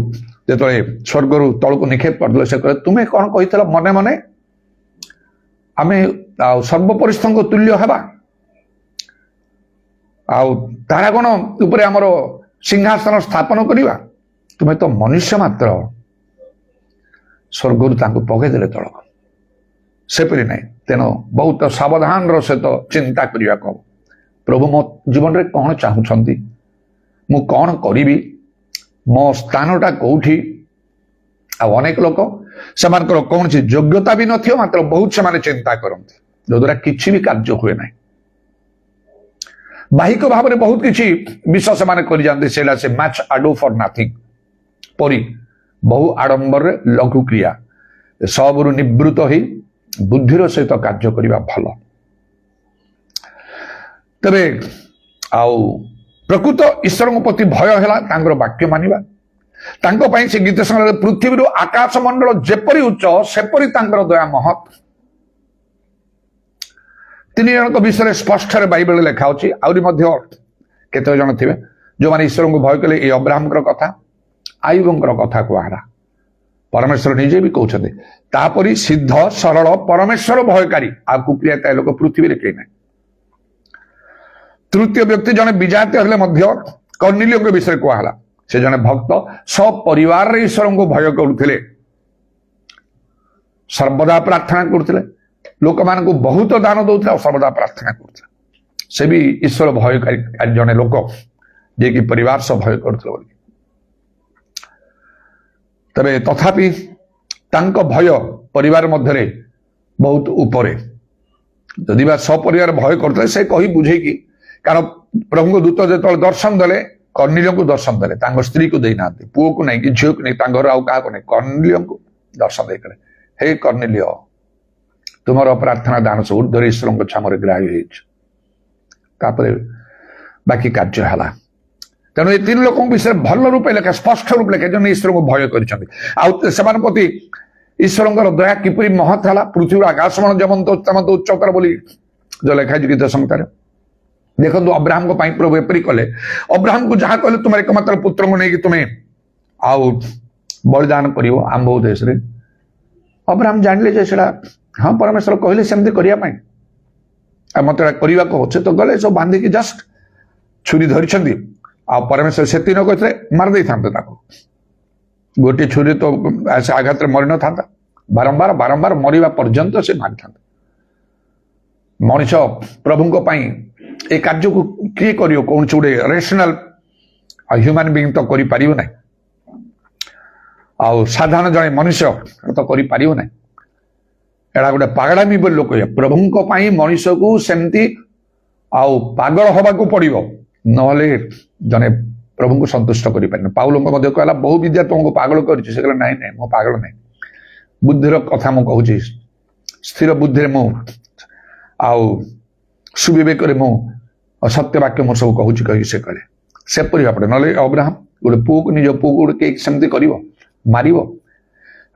ଯେତେବେଳେ ସ୍ୱର୍ଗରୁ ତଳକୁ ନିକ୍ଷେପ କରିଦେଲେ, ସେ କହିଲେ ତୁମେ କଣ କହିଥିଲ ମନେ ମନେ, ଆମେ ଆଉ ସର୍ବପରିସ୍ଥଙ୍କ ତୁଲ୍ୟ ହେବା, ଆଉ ତାରାଗଣ ଉପରେ ଆମର ସିଂହାସନ ସ୍ଥାପନ କରିବା, ତୁମେ ତ ମନୁଷ୍ୟ ମାତ୍ର। ସ୍ୱର୍ଗରୁ ତାଙ୍କୁ ପକେଇଦେଲେ ତଳକୁ। ସେପରି ନାହିଁ। ତେଣୁ ବହୁତ ସାବଧାନର ସହିତ ଚିନ୍ତା କରିବାକୁ ହବ। ପ୍ରଭୁ ମୋ ଜୀବନରେ କଣ ଚାହୁଁଛନ୍ତି, ମୁଁ କଣ କରିବି, ମୋ ସ୍ଥାନଟା କୋଉଠି? ଆଉ ଅନେକ ଲୋକ ସେମାନଙ୍କର କୌଣସି ଯୋଗ୍ୟତା ବି ନଥିବ, ମାତ୍ର ବହୁତ ସେମାନେ ଚିନ୍ତା କରନ୍ତି, ଯଦ୍ୱାରା କିଛି ବି କାର୍ଯ୍ୟ ହୁଏ ନାହିଁ। ବାହିକ ଭାବରେ ବହୁତ କିଛି ବିଷୟ ସେମାନେ କରିଯାଆନ୍ତି, ସେଇଟା ସେ ମ୍ୟାଚ୍ ଆଡୋ ଫର ନାଥିଂ ପରି ବହୁ ଆଡମ୍ବରରେ ଲଘୁ କ୍ରିୟା। ସବୁରୁ ନିବୃତ୍ତ ହୋଇ ବୁଦ୍ଧିର ସହିତ କାର୍ଯ୍ୟ କରିବା ଭଲ। ତେବେ ଆଉ ପ୍ରକୃତ ଈଶ୍ୱରଙ୍କ ପ୍ରତି ଭୟ ହେଲା ତାଙ୍କର ବାକ୍ୟ ମାନିବା। ତାଙ୍କ ପାଇଁ ସେ ଗୀତ ସଂଗ୍ରହ, ପୃଥିବୀରୁ ଆକାଶ ମଣ୍ଡଳ ଯେପରି ଉଚ୍ଚ ସେପରି ତାଙ୍କର ଦୟା ମହତ୍। ତିନି ଜଣଙ୍କ ବିଷୟରେ ସ୍ପଷ୍ଟରେ ବାଇବେଲରେ ଲେଖା ଅଛି। ଆହୁରି ମଧ୍ୟ କେତେ ଜଣ ଥିବେ ଯେଉଁମାନେ ଈଶ୍ୱରଙ୍କୁ ଭୟ କଲେ। ଏଇ ଅବ୍ରାହମଙ୍କର କଥା, ଆୟୁବଙ୍କର କଥା କୁହାହେଲା। ପରମେଶ୍ୱର ନିଜେ ବି କହୁଛନ୍ତି, ତାପରି ସିଦ୍ଧ ସରଳ ପରମେଶ୍ୱର ଭୟକାରୀ ଆଉ କୁପ୍ରିୟତା ଲୋକ ପୃଥିବୀରେ କେହି ନାହିଁ। ତୃତୀୟ ବ୍ୟକ୍ତି ଜଣେ ବିଜାତୀୟ ହେଲେ ମଧ୍ୟ କର୍ଣ୍ଣିଲିୟଙ୍କ ବିଷୟରେ କୁହାହେଲା। ସେ ଜଣେ ଭକ୍ତ, ସପରିବାରରେ ଈଶ୍ୱରଙ୍କୁ ଭୟ କରୁଥିଲେ, ସର୍ବଦା ପ୍ରାର୍ଥନା କରୁଥିଲେ, ଲୋକମାନଙ୍କୁ ବହୁତ ଦାନ ଦଉଥିଲେ ଆଉ ସର୍ବଦା ପ୍ରାର୍ଥନା କରୁଥିଲେ। ସେ ବି ଈଶ୍ୱର ଭୟକାରୀ ଜଣେ ଲୋକ, ଯିଏକି ପରିବାର ସହ ଭୟ କରୁଥିଲେ ବୋଲି। ତେବେ ତଥାପି ତାଙ୍କ ଭୟ ପରିବାର ମଧ୍ୟରେ ବହୁତ ଉପରେ। ଯଦି ବା ସପରିବାର ଭୟ କରୁଥିଲେ, ସେ କହି ବୁଝେଇକି, କାରଣ ପ୍ରଭୁଙ୍କ ଦୂତ ଯେତେବେଳେ ଦର୍ଶନ ଦେଲେ, କର୍ଣ୍ଣିଲିୟଙ୍କୁ ଦର୍ଶନ ଦେଲେ, ତାଙ୍କ ସ୍ତ୍ରୀକୁ ଦେଇନାହାନ୍ତି, ପୁଅକୁ ନାହିଁ କି ଝିଅକୁ ନାହିଁ, ତାଙ୍କ ଘର ଆଉ କାହାକୁ ନାହିଁ, କର୍ଣ୍ଣିଲିୟଙ୍କୁ ଦର୍ଶନ ଦେଇଥିଲେ। ହେ କର୍ଣ୍ଣିଲିୟ, ତୁମର ପ୍ରାର୍ଥନା ଦାନ ସବୁ ଉର୍ଦ୍ଧ୍ୱରେ ଈଶ୍ୱରଙ୍କ ଛାମରେ ଗ୍ରାହ୍ୟ ହେଇଛି। ତାପରେ ବାକି କାର୍ଯ୍ୟ ହେଲା। ତେଣୁ ଏ ତିନି ଲୋକଙ୍କ ବିଷୟରେ ଭଲ ରୂପେ ଲେଖା, ସ୍ପଷ୍ଟ ରୂପେ ଲେଖା, ଜଣେ ଈଶ୍ୱରଙ୍କୁ ଭୟ କରିଛନ୍ତି। ଆଉ ସେମାନଙ୍କ ପ୍ରତି ଈଶ୍ୱରଙ୍କର ଦୟା କିପରି ମହତ୍ ହେଲା। ପୃଥିବୀର ଆକାଶମାନ ଯେମନ୍ତ ଉଚ୍ଚତର ବୋଲି ଯୋଉ ଲେଖା ହେଇଛି ଗୀତ ସଂହିତାରେ। ଦେଖନ୍ତୁ ଅବ୍ରାହମଙ୍କ ପାଇଁ ପ୍ରଭୁ ଏପରି କଲେ। ଅବ୍ରାହମକୁ ଯାହା କହିଲେ, ତୁମର ଏକମାତ୍ର ପୁତ୍ରଙ୍କୁ ନେଇକି ତୁମେ ଆଉ ବଳିଦାନ କରିବ ଆମ୍ଭ ଦେଶରେ। ଅବ୍ରାହମ ଜାଣିଲେ ଯେ ସେଟା ହଁ ପରମେଶ୍ୱର କହିଲେ ସେମିତି କରିବା ପାଇଁ, ଆଉ ମତେ କରିବାକୁ ଅଛି, ତ ଗଲେ ସବୁ ବାନ୍ଧିକି ଜଷ୍ଟ ଛୁରୀ ଧରିଛନ୍ତି। ଆଉ ପରମେଶ୍ୱର ସେତିକି ନ କହିଥିଲେ ମାରି ଦେଇଥାନ୍ତେ ତାକୁ। ଗୋଟିଏ ଛୁରୀ ତ ସେ ଆଘାତରେ ମରିନଥାନ୍ତା, ବାରମ୍ବାର ବାରମ୍ବାର ମରିବା ପର୍ଯ୍ୟନ୍ତ ସେ ମାରିଥାନ୍ତା। ମଣିଷ ପ୍ରଭୁଙ୍କ ପାଇଁ ଏ କାର୍ଯ୍ୟକୁ କିଏ କରିବ? କୌଣସି ଗୋଟେ ରେସନାଲ ହ୍ୟୁମାନ ବିଙ୍ଗ ତ କରିପାରିବ ନାହିଁ, ଆଉ ସାଧାରଣ ଜଣେ ମଣିଷ ତ କରିପାରିବ ନାହିଁ। ଏଟା ଗୋଟେ ପାଗଳାମି ବୋଲି ଲୋକ କହିବେ। ପ୍ରଭୁଙ୍କ ପାଇଁ ମଣିଷକୁ ସେମିତି ଆଉ ପାଗଳ ହବାକୁ ପଡିବ, ନହେଲେ ଜଣେ ପ୍ରଭୁଙ୍କୁ ସନ୍ତୁଷ୍ଟ କରିପାରିନି। ପାଉଲଙ୍କ ମଧ୍ୟ କହିଲା, ବହୁ ବିଦ୍ୟା ତୁମକୁ ପାଗଳ କରିଛି। ସେ କହିଲା ନାଇଁ ନାଇଁ, ମୁଁ ପାଗଳ ନାହିଁ, ବୁଦ୍ଧିର କଥା ମୁଁ କହୁଛି, ସ୍ଥିର ବୁଦ୍ଧିରେ ମୁଁ ଆଉ ସୁବିବେକରେ ମୁଁ ସତ୍ୟ ବାକ୍ୟ ମୁଁ ସବୁ କହୁଛି କହିକି ସେ କହିଲେ। ସେପରି ଭାବରେ ନହେଲେ ଅବ୍ରାହମ ଗୋଟେ ପୁଅକୁ, ନିଜ ପୁଅକୁ ଗୋଟେ କେହି ସେମିତି କରିବ, ମାରିବ,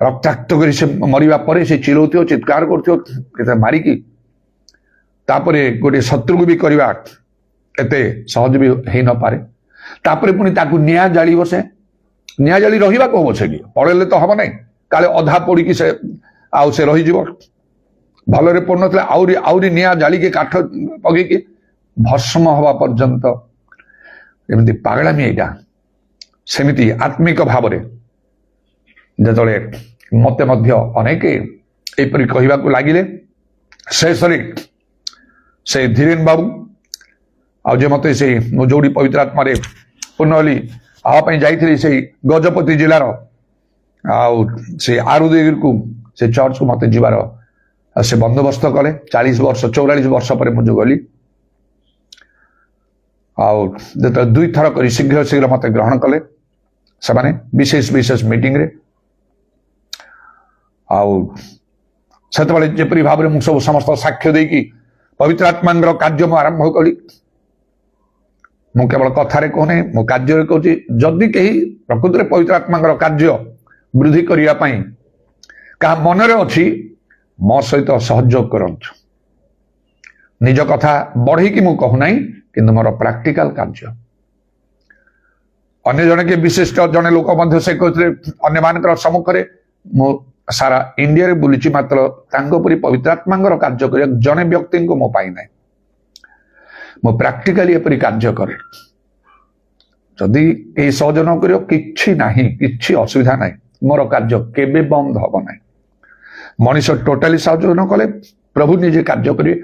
ରକ୍ତାକ୍ତ କରି ସେ ମରିବା ପରେ ସେ ଚିଲଉଥିବ, ଚିତ୍କାର କରୁଥିବ, କେତେ ମାରିକି ତାପରେ ଗୋଟେ ଶତ୍ରୁକୁ ବି କରିବା ଏତେ ସହଜ ବି ହେଇନପାରେ। ତାପରେ ପୁଣି ତାକୁ ନିଆଁ ଜାଳିବ ସେ, ନିଆଁ ଜାଳି ରହିବାକୁ ହବ ସେଠି, ପଳେଇଲେ ତ ହବ ନାହିଁ, କାଳେ ଅଧା ପୋଡ଼ିକି ସେ ରହିଯିବ। ଭଲରେ ପଡୁନଥିଲେ ଆହୁରି ଆହୁରି ନିଆଁ ଜାଳିକି କାଠ ପକେଇକି ଭସ୍ମ ହବା ପର୍ଯ୍ୟନ୍ତ ଏମିତି ପାଗଳାମି ଏଇଟା। ସେମିତି ଆତ୍ମିକ ଭାବରେ ଯେତେବେଳେ ମତେ ମଧ୍ୟ ଅନେକ ଏପରି କହିବାକୁ ଲାଗିଲେ, ଶେଷରେ ସେ ଧୀରେନ ବାବୁ ଆଉ ଯେ ମତେ ସେଇ ମୁଁ ଯୋଉଠି ପବିତ୍ର ଆତ୍ମାରେ ପୂର୍ଣ୍ଣ ହେଲି ଆହା ପାଇଁ ଯାଇଥିଲି ସେଇ ଗଜପତି ଜିଲ୍ଲାର ଆଉ ସେ ଆରୁଦେଗିରିକୁ ସେ ଚର୍ଚ୍ଚକୁ ମତେ ଯିବାର ସେ ବନ୍ଦୋବସ୍ତ କଲେ। 44 ବର୍ଷ ପରେ ମୁଁ ଯୋଉ ଗଲି, ଆଉ ଯେତେବେଳେ 2 ଥର କରି ଶୀଘ୍ର ଶୀଘ୍ର ମତେ ଗ୍ରହଣ କଲେ ସେମାନେ ବିଶେଷ ମିଟିଂରେ। ଆଉ ସେତେବେଳେ ଯେପରି ଭାବରେ ମୁଁ ସବୁ ସମସ୍ତ ସାକ୍ଷ୍ୟ ଦେଇକି ପବିତ୍ର ଆତ୍ମାଙ୍କର କାର୍ଯ୍ୟ ମୁଁ ଆରମ୍ଭ କଲି। ମୁଁ କେବଳ କଥାରେ କହୁନି, ମୁଁ କାର୍ଯ୍ୟରେ କହୁଛି। ଯଦି କେହି ପ୍ରକୃତରେ ପବିତ୍ର ଆତ୍ମାଙ୍କର କାର୍ଯ୍ୟ ବୃଦ୍ଧି କରିବା ପାଇଁ କାହା ମନରେ ଅଛି, ମୋ ସହିତ ସହଯୋଗ କରନ୍ତୁ। ନିଜ କଥା ବଢେଇକି ମୁଁ କହୁନାହିଁ, କିନ୍ତୁ ମୋର ପ୍ରାକ୍ଟିକାଲ କାର୍ଯ୍ୟ। ଅନ୍ୟ ଜଣେ କିଏ ବିଶିଷ୍ଟ ଜଣେ ଲୋକ ମଧ୍ୟ ସେ କହିଥିଲେ ଅନ୍ୟମାନଙ୍କର ସମ୍ମୁଖରେ, ମୁଁ ସାରା ଇଣ୍ଡିଆରେ ବୁଲିଛି, ମାତ୍ର ତାଙ୍କ ପରି ପବିତ୍ର ଆତ୍ମାଙ୍କର କାର୍ଯ୍ୟ କରିବା ଜଣେ ବ୍ୟକ୍ତିଙ୍କୁ ମୁଁ ପାଇନାହିଁ। ମୁଁ ପ୍ରାକ୍ଟିକାଲି ଏପରି କାର୍ଯ୍ୟ କରେ। ଯଦି ଏହି ସହଜ ନ କରିବ କିଛି ନାହିଁ, କିଛି ଅସୁବିଧା ନାହିଁ, ମୋର କାର୍ଯ୍ୟ କେବେ ବନ୍ଦ ହବ ନାହିଁ। ମଣିଷ ଟୋଟାଲି ସହଯୋଗ ନ କଲେ ପ୍ରଭୁ ନିଜେ କାର୍ଯ୍ୟ କରିବେ।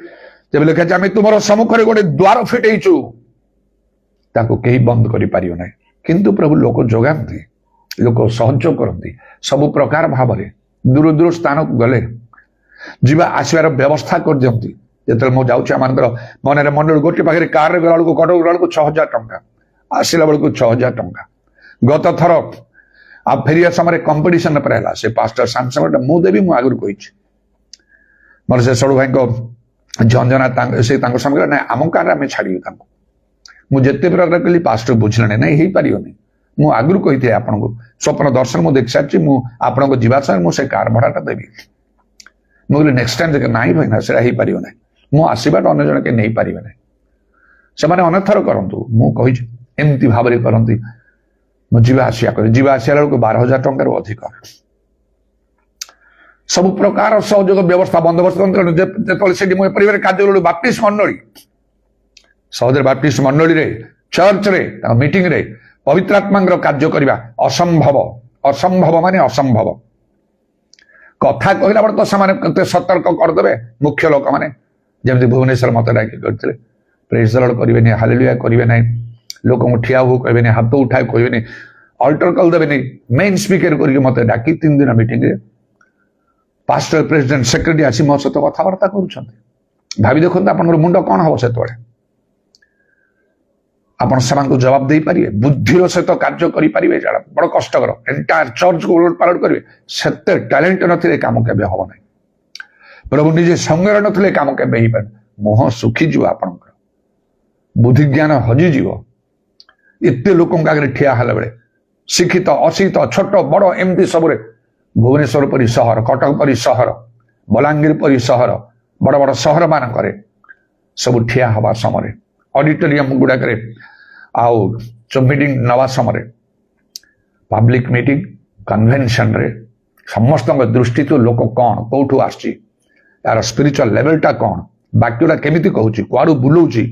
ଯେବେ ଲେଖାଛି ଆମେ ତୁମର ସମ୍ମୁଖରେ ଗୋଟେ ଦ୍ୱାର ଫିଟେଇଛୁ, ତାକୁ କେହି ବନ୍ଦ କରିପାରିବ ନାହିଁ। କିନ୍ତୁ ପ୍ରଭୁ ଲୋକ ଯୋଗାନ୍ତି, ଲୋକ ସହଯୋଗ କରନ୍ତି ସବୁ ପ୍ରକାର ଭାବରେ। ଦୂର ଦୂର ସ୍ଥାନକୁ ଗଲେ ଯିବା ଆସିବାର ବ୍ୟବସ୍ଥା କରିଦିଅନ୍ତି। ଯେତେବେଳେ ମୁଁ ଯାଉଛି ଆମମାନଙ୍କର ମନରେ ମଣ୍ଡଳ ଗୋଟିଏ ପାଖରେ କାରରେ ଗଲା ବେଳକୁ କଟକ ଗଲା ବେଳକୁ 6,000 ଟଙ୍କା, ଆସିଲା ବେଳକୁ 6,000 ଟଙ୍କା। ଗତ ଥର ଆଉ ଫେରିବା ସମୟରେ କମ୍ପିଟିସନ ପରେ ହେଲା, ସେ ପାଷ୍ଟର ସାମସଙ୍ଗଟା ମୁଁ ଦେବି, ମୁଁ ଆଗରୁ କହିଛି। ମୋର ସେ ସଡ଼ୁ ଭାଇଙ୍କ ଝଞ୍ଝନା ସେ ତାଙ୍କ ସାଙ୍ଗରେ ନାଇଁ ଆମ କାରରେ ଆମେ ଛାଡ଼ିବୁ ତାଙ୍କୁ। ମୁଁ ଯେତେ ପ୍ରକାର କଲି ପାଷ୍ଟର ବୁଝିଲାଣି, ନାଇଁ ହେଇପାରିବନି। ମୁଁ ଆଗରୁ କହିଥିଲି ଆପଣଙ୍କୁ ସ୍ୱପ୍ନ ଦର୍ଶନ ମୁଁ ଦେଖି ସାରିଛି, ମୁଁ ଆପଣଙ୍କ ଯିବା ସମୟରେ ମୁଁ ସେ କାର ଭଡ଼ାଟା ଦେବି। ମୁଁ କହିଲି ନେକ୍ସଟ ଟାଇମ୍ ଦେଖେ, ନାଇଁ ଭାଇନା ସେଟା ହେଇପାରିବ ନାହିଁ, ମୁଁ ଆସିବାଟା ଅନ୍ୟ ଜଣେ କେହି ନେଇପାରିବେ ନାହିଁ। ସେମାନେ ଅନେକ ଥର କରନ୍ତୁ, ମୁଁ କହିଛି ଏମିତି ଭାବରେ କରନ୍ତି। ମୁଁ ଯିବା ଆସିବା କରେ, ଯିବା ଆସିବା ବେଳକୁ 12,000 ଟଙ୍କାରୁ ଅଧିକ। ସବୁ ପ୍ରକାର ସହଯୋଗ ବ୍ୟବସ୍ଥା ବନ୍ଦୋବସ୍ତ। ଯେତେବେଳେ ସେଠି ମୁଁ ପରିବାର କାର୍ଯ୍ୟ କଲି ବାପ୍ଟିଷ୍ଟ ମଣ୍ଡଳୀ, ସହୋଦର ବାପ୍ଟିଷ୍ଟ ମଣ୍ଡଳୀରେ ଚର୍ଚ୍ଚରେ ମିଟିଂରେ ପବିତ୍ର ଆତ୍ମାଙ୍କର କାର୍ଯ୍ୟ କରିବା ଅସମ୍ଭବ। ଅସମ୍ଭବ ମାନେ ଅସମ୍ଭବ। କଥା କହିଲା ବେଳେ ତ ସେମାନେ କେତେ ସତର୍କ କରିଦେବେ ମୁଖ୍ୟ ଲୋକମାନେ। ଯେମିତି ଭୁବନେଶ୍ୱର ମତେ ଡାକି କରିଥିଲେ, ପ୍ରେଜ ଦ ଲର୍ଡ କରିବେନି, ହାଲେଲୁୟା କରିବେ ନାହିଁ, ଲୋକଙ୍କୁ ଠିଆ ହଉ କହିବେନି, ହାତ ଉଠାଏ କହିବେନି, ଅଲ୍ଟର କଲ୍ ଦେବେନି। ମେନ୍ ସ୍ପିକର କରିକି ମତେ ଡାକି 3 ଦିନ ମିଟିଂରେ ପାଷ୍ଟର, ପ୍ରେସିଡେଣ୍ଟ, ସେକ୍ରେଟାରୀ ଆସି ମୋ ସହିତ କଥାବାର୍ତ୍ତା କରୁଛନ୍ତି। ଭାବି ଦେଖନ୍ତୁ ଆପଣଙ୍କର ମୁଣ୍ଡ କଣ ହବ ସେତେବେଳେ। ଆପଣ ସେମାନଙ୍କୁ ଜବାବ ଦେଇପାରିବେ, ବୁଦ୍ଧିର ସହିତ କାର୍ଯ୍ୟ କରିପାରିବେ? ଏଇଟା ବଡ କଷ୍ଟକର। ଏଣ୍ଟାୟାର ଚର୍ଚ୍ଚକୁ ଓଲଟ ପାଲଟ କରିବେ, ସେତେ ଟ୍ୟାଲେଣ୍ଟ ନଥିଲେ କାମ କେବେ ହବ ନାହିଁ। ପ୍ରଭୁ ନିଜେ ସଙ୍ଗରେ ନଥିଲେ କାମ କେବେ ହେଇପାରେ। ମୁହଁ ଶୁଖିଯିବ ଆପଣଙ୍କର, ବୁଦ୍ଧି ଜ୍ଞାନ ହଜିଯିବ। ଏତେ ଲୋକଙ୍କ ଆଗରେ ଠିଆ ହେଲା ବେଳେ ଶିକ୍ଷିତ ଅଶିକ୍ଷିତ ଛୋଟ ବଡ ଏମିତି ସବୁରେ, ଭୁବନେଶ୍ୱର ପରି ସହର, କଟକ ପରି ସହର, ବଲାଙ୍ଗୀର ପରି ସହର, ବଡ ବଡ ସହର ମାନଙ୍କରେ ସବୁ ଠିଆ ହବା ସମୟରେ, ଅଡିଟୋରିୟମ ଗୁଡାକରେ ଆଉ ମିଟିଂ ନେବା ସମୟରେ, ପବ୍ଲିକ ମିଟିଂ କନଭେନସନରେ ସମସ୍ତଙ୍କ ଦୃଷ୍ଟିରୁ ଲୋକ କଣ କୋଉଠୁ ଆସିଛି, ତାର ସ୍ପିରିଚୁଆଲ ଲେଭେଲଟା କଣ, ବାକ୍ୟଟା କେମିତି କହୁଛି, କୁଆଡୁ ବୁଲଉଛି,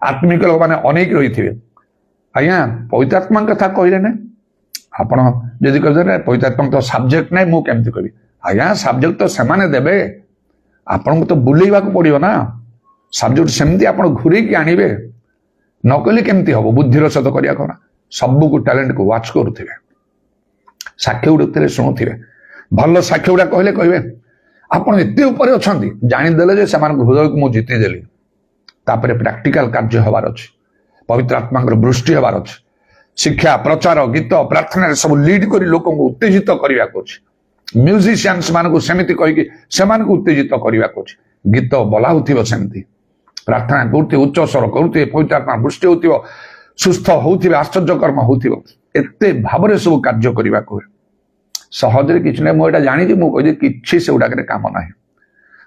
ଆତ୍ମିକ ଲୋକମାନେ ଅନେକ ରହିଥିବେ। ଆଜ୍ଞା ପବିତ୍ର ଆତ୍ମାଙ୍କ କଥା କହିଲେ ନା, ଆପଣ ଯଦି କହିବେ ପବିତ୍ର ଆତ୍ମାଙ୍କ ତ ସବଜେକ୍ଟ ନାହିଁ, ମୁଁ କେମିତି କହିବି? ଆଜ୍ଞା ସବଜେକ୍ଟ ତ ସେମାନେ ଦେବେ, ଆପଣଙ୍କୁ ତ ବୁଲେଇବାକୁ ପଡିବ ନା। ସବଜେକ୍ଟ ସେମିତି ଆପଣ ଘୁରେଇକି ଆଣିବେ, ନ କହିଲେ କେମିତି ହବ? ବୁଦ୍ଧିର ସହିତ କରିବାକୁ ନା, ସବୁକୁ ଟ୍ୟାଲେଣ୍ଟକୁ ୱାଚ କରୁଥିବେ, ସାକ୍ଷ୍ୟ ଗୁଡିକରେ ଶୁଣୁଥିବେ। ଭଲ ସାକ୍ଷ୍ୟ ଗୁଡା କହିଲେ କହିବେ ଆପଣ ଏତେ ଉପରେ ଅଛନ୍ତି, ଜାଣିଦେଲେ ଯେ ସେମାନଙ୍କ ହୃଦୟକୁ ମୁଁ ଜିତିଦେଲି। ତାପରେ ପ୍ରାକ୍ଟିକାଲ କାର୍ଯ୍ୟ ହେବାର ଅଛି, ପବିତ୍ର ଆତ୍ମାଙ୍କର ବୃଷ୍ଟି ହେବାର ଅଛି, ଶିକ୍ଷା, ପ୍ରଚାର, ଗୀତ, ପ୍ରାର୍ଥନାରେ ସବୁ ଲିଡ୍ କରି ଲୋକଙ୍କୁ ଉତ୍ତେଜିତ କରିବାକୁ ଅଛି। ମ୍ୟୁଜିସିଆନ୍ସ ମାନଙ୍କୁ ସେମିତି କହିକି ସେମାନଙ୍କୁ ଉତ୍ତେଜିତ କରିବାକୁ ଅଛି। ଗୀତ ବୋଲା ହଉଥିବ ସେମିତି, ପ୍ରାର୍ଥନା କରୁଥିବେ, ଉଚ୍ଚ ସ୍ୱର କରୁଥିବେ, ପବିତ୍ର ଆତ୍ମା ବୃଷ୍ଟି ହଉଥିବ, ସୁସ୍ଥ ହଉଥିବେ, ଆଶ୍ଚର୍ଯ୍ୟକର୍ମ ହଉଥିବ। ଏତେ ଭାବରେ ସବୁ କାର୍ଯ୍ୟ କରିବାକୁ ହୁଏ। ସହଜରେ କିଛି ନାହିଁ। ମୁଁ ଏଇଟା ଜାଣିଛି, ମୁଁ କହିଲି କିଛି ସେଗୁଡାକରେ କାମ ନାହିଁ।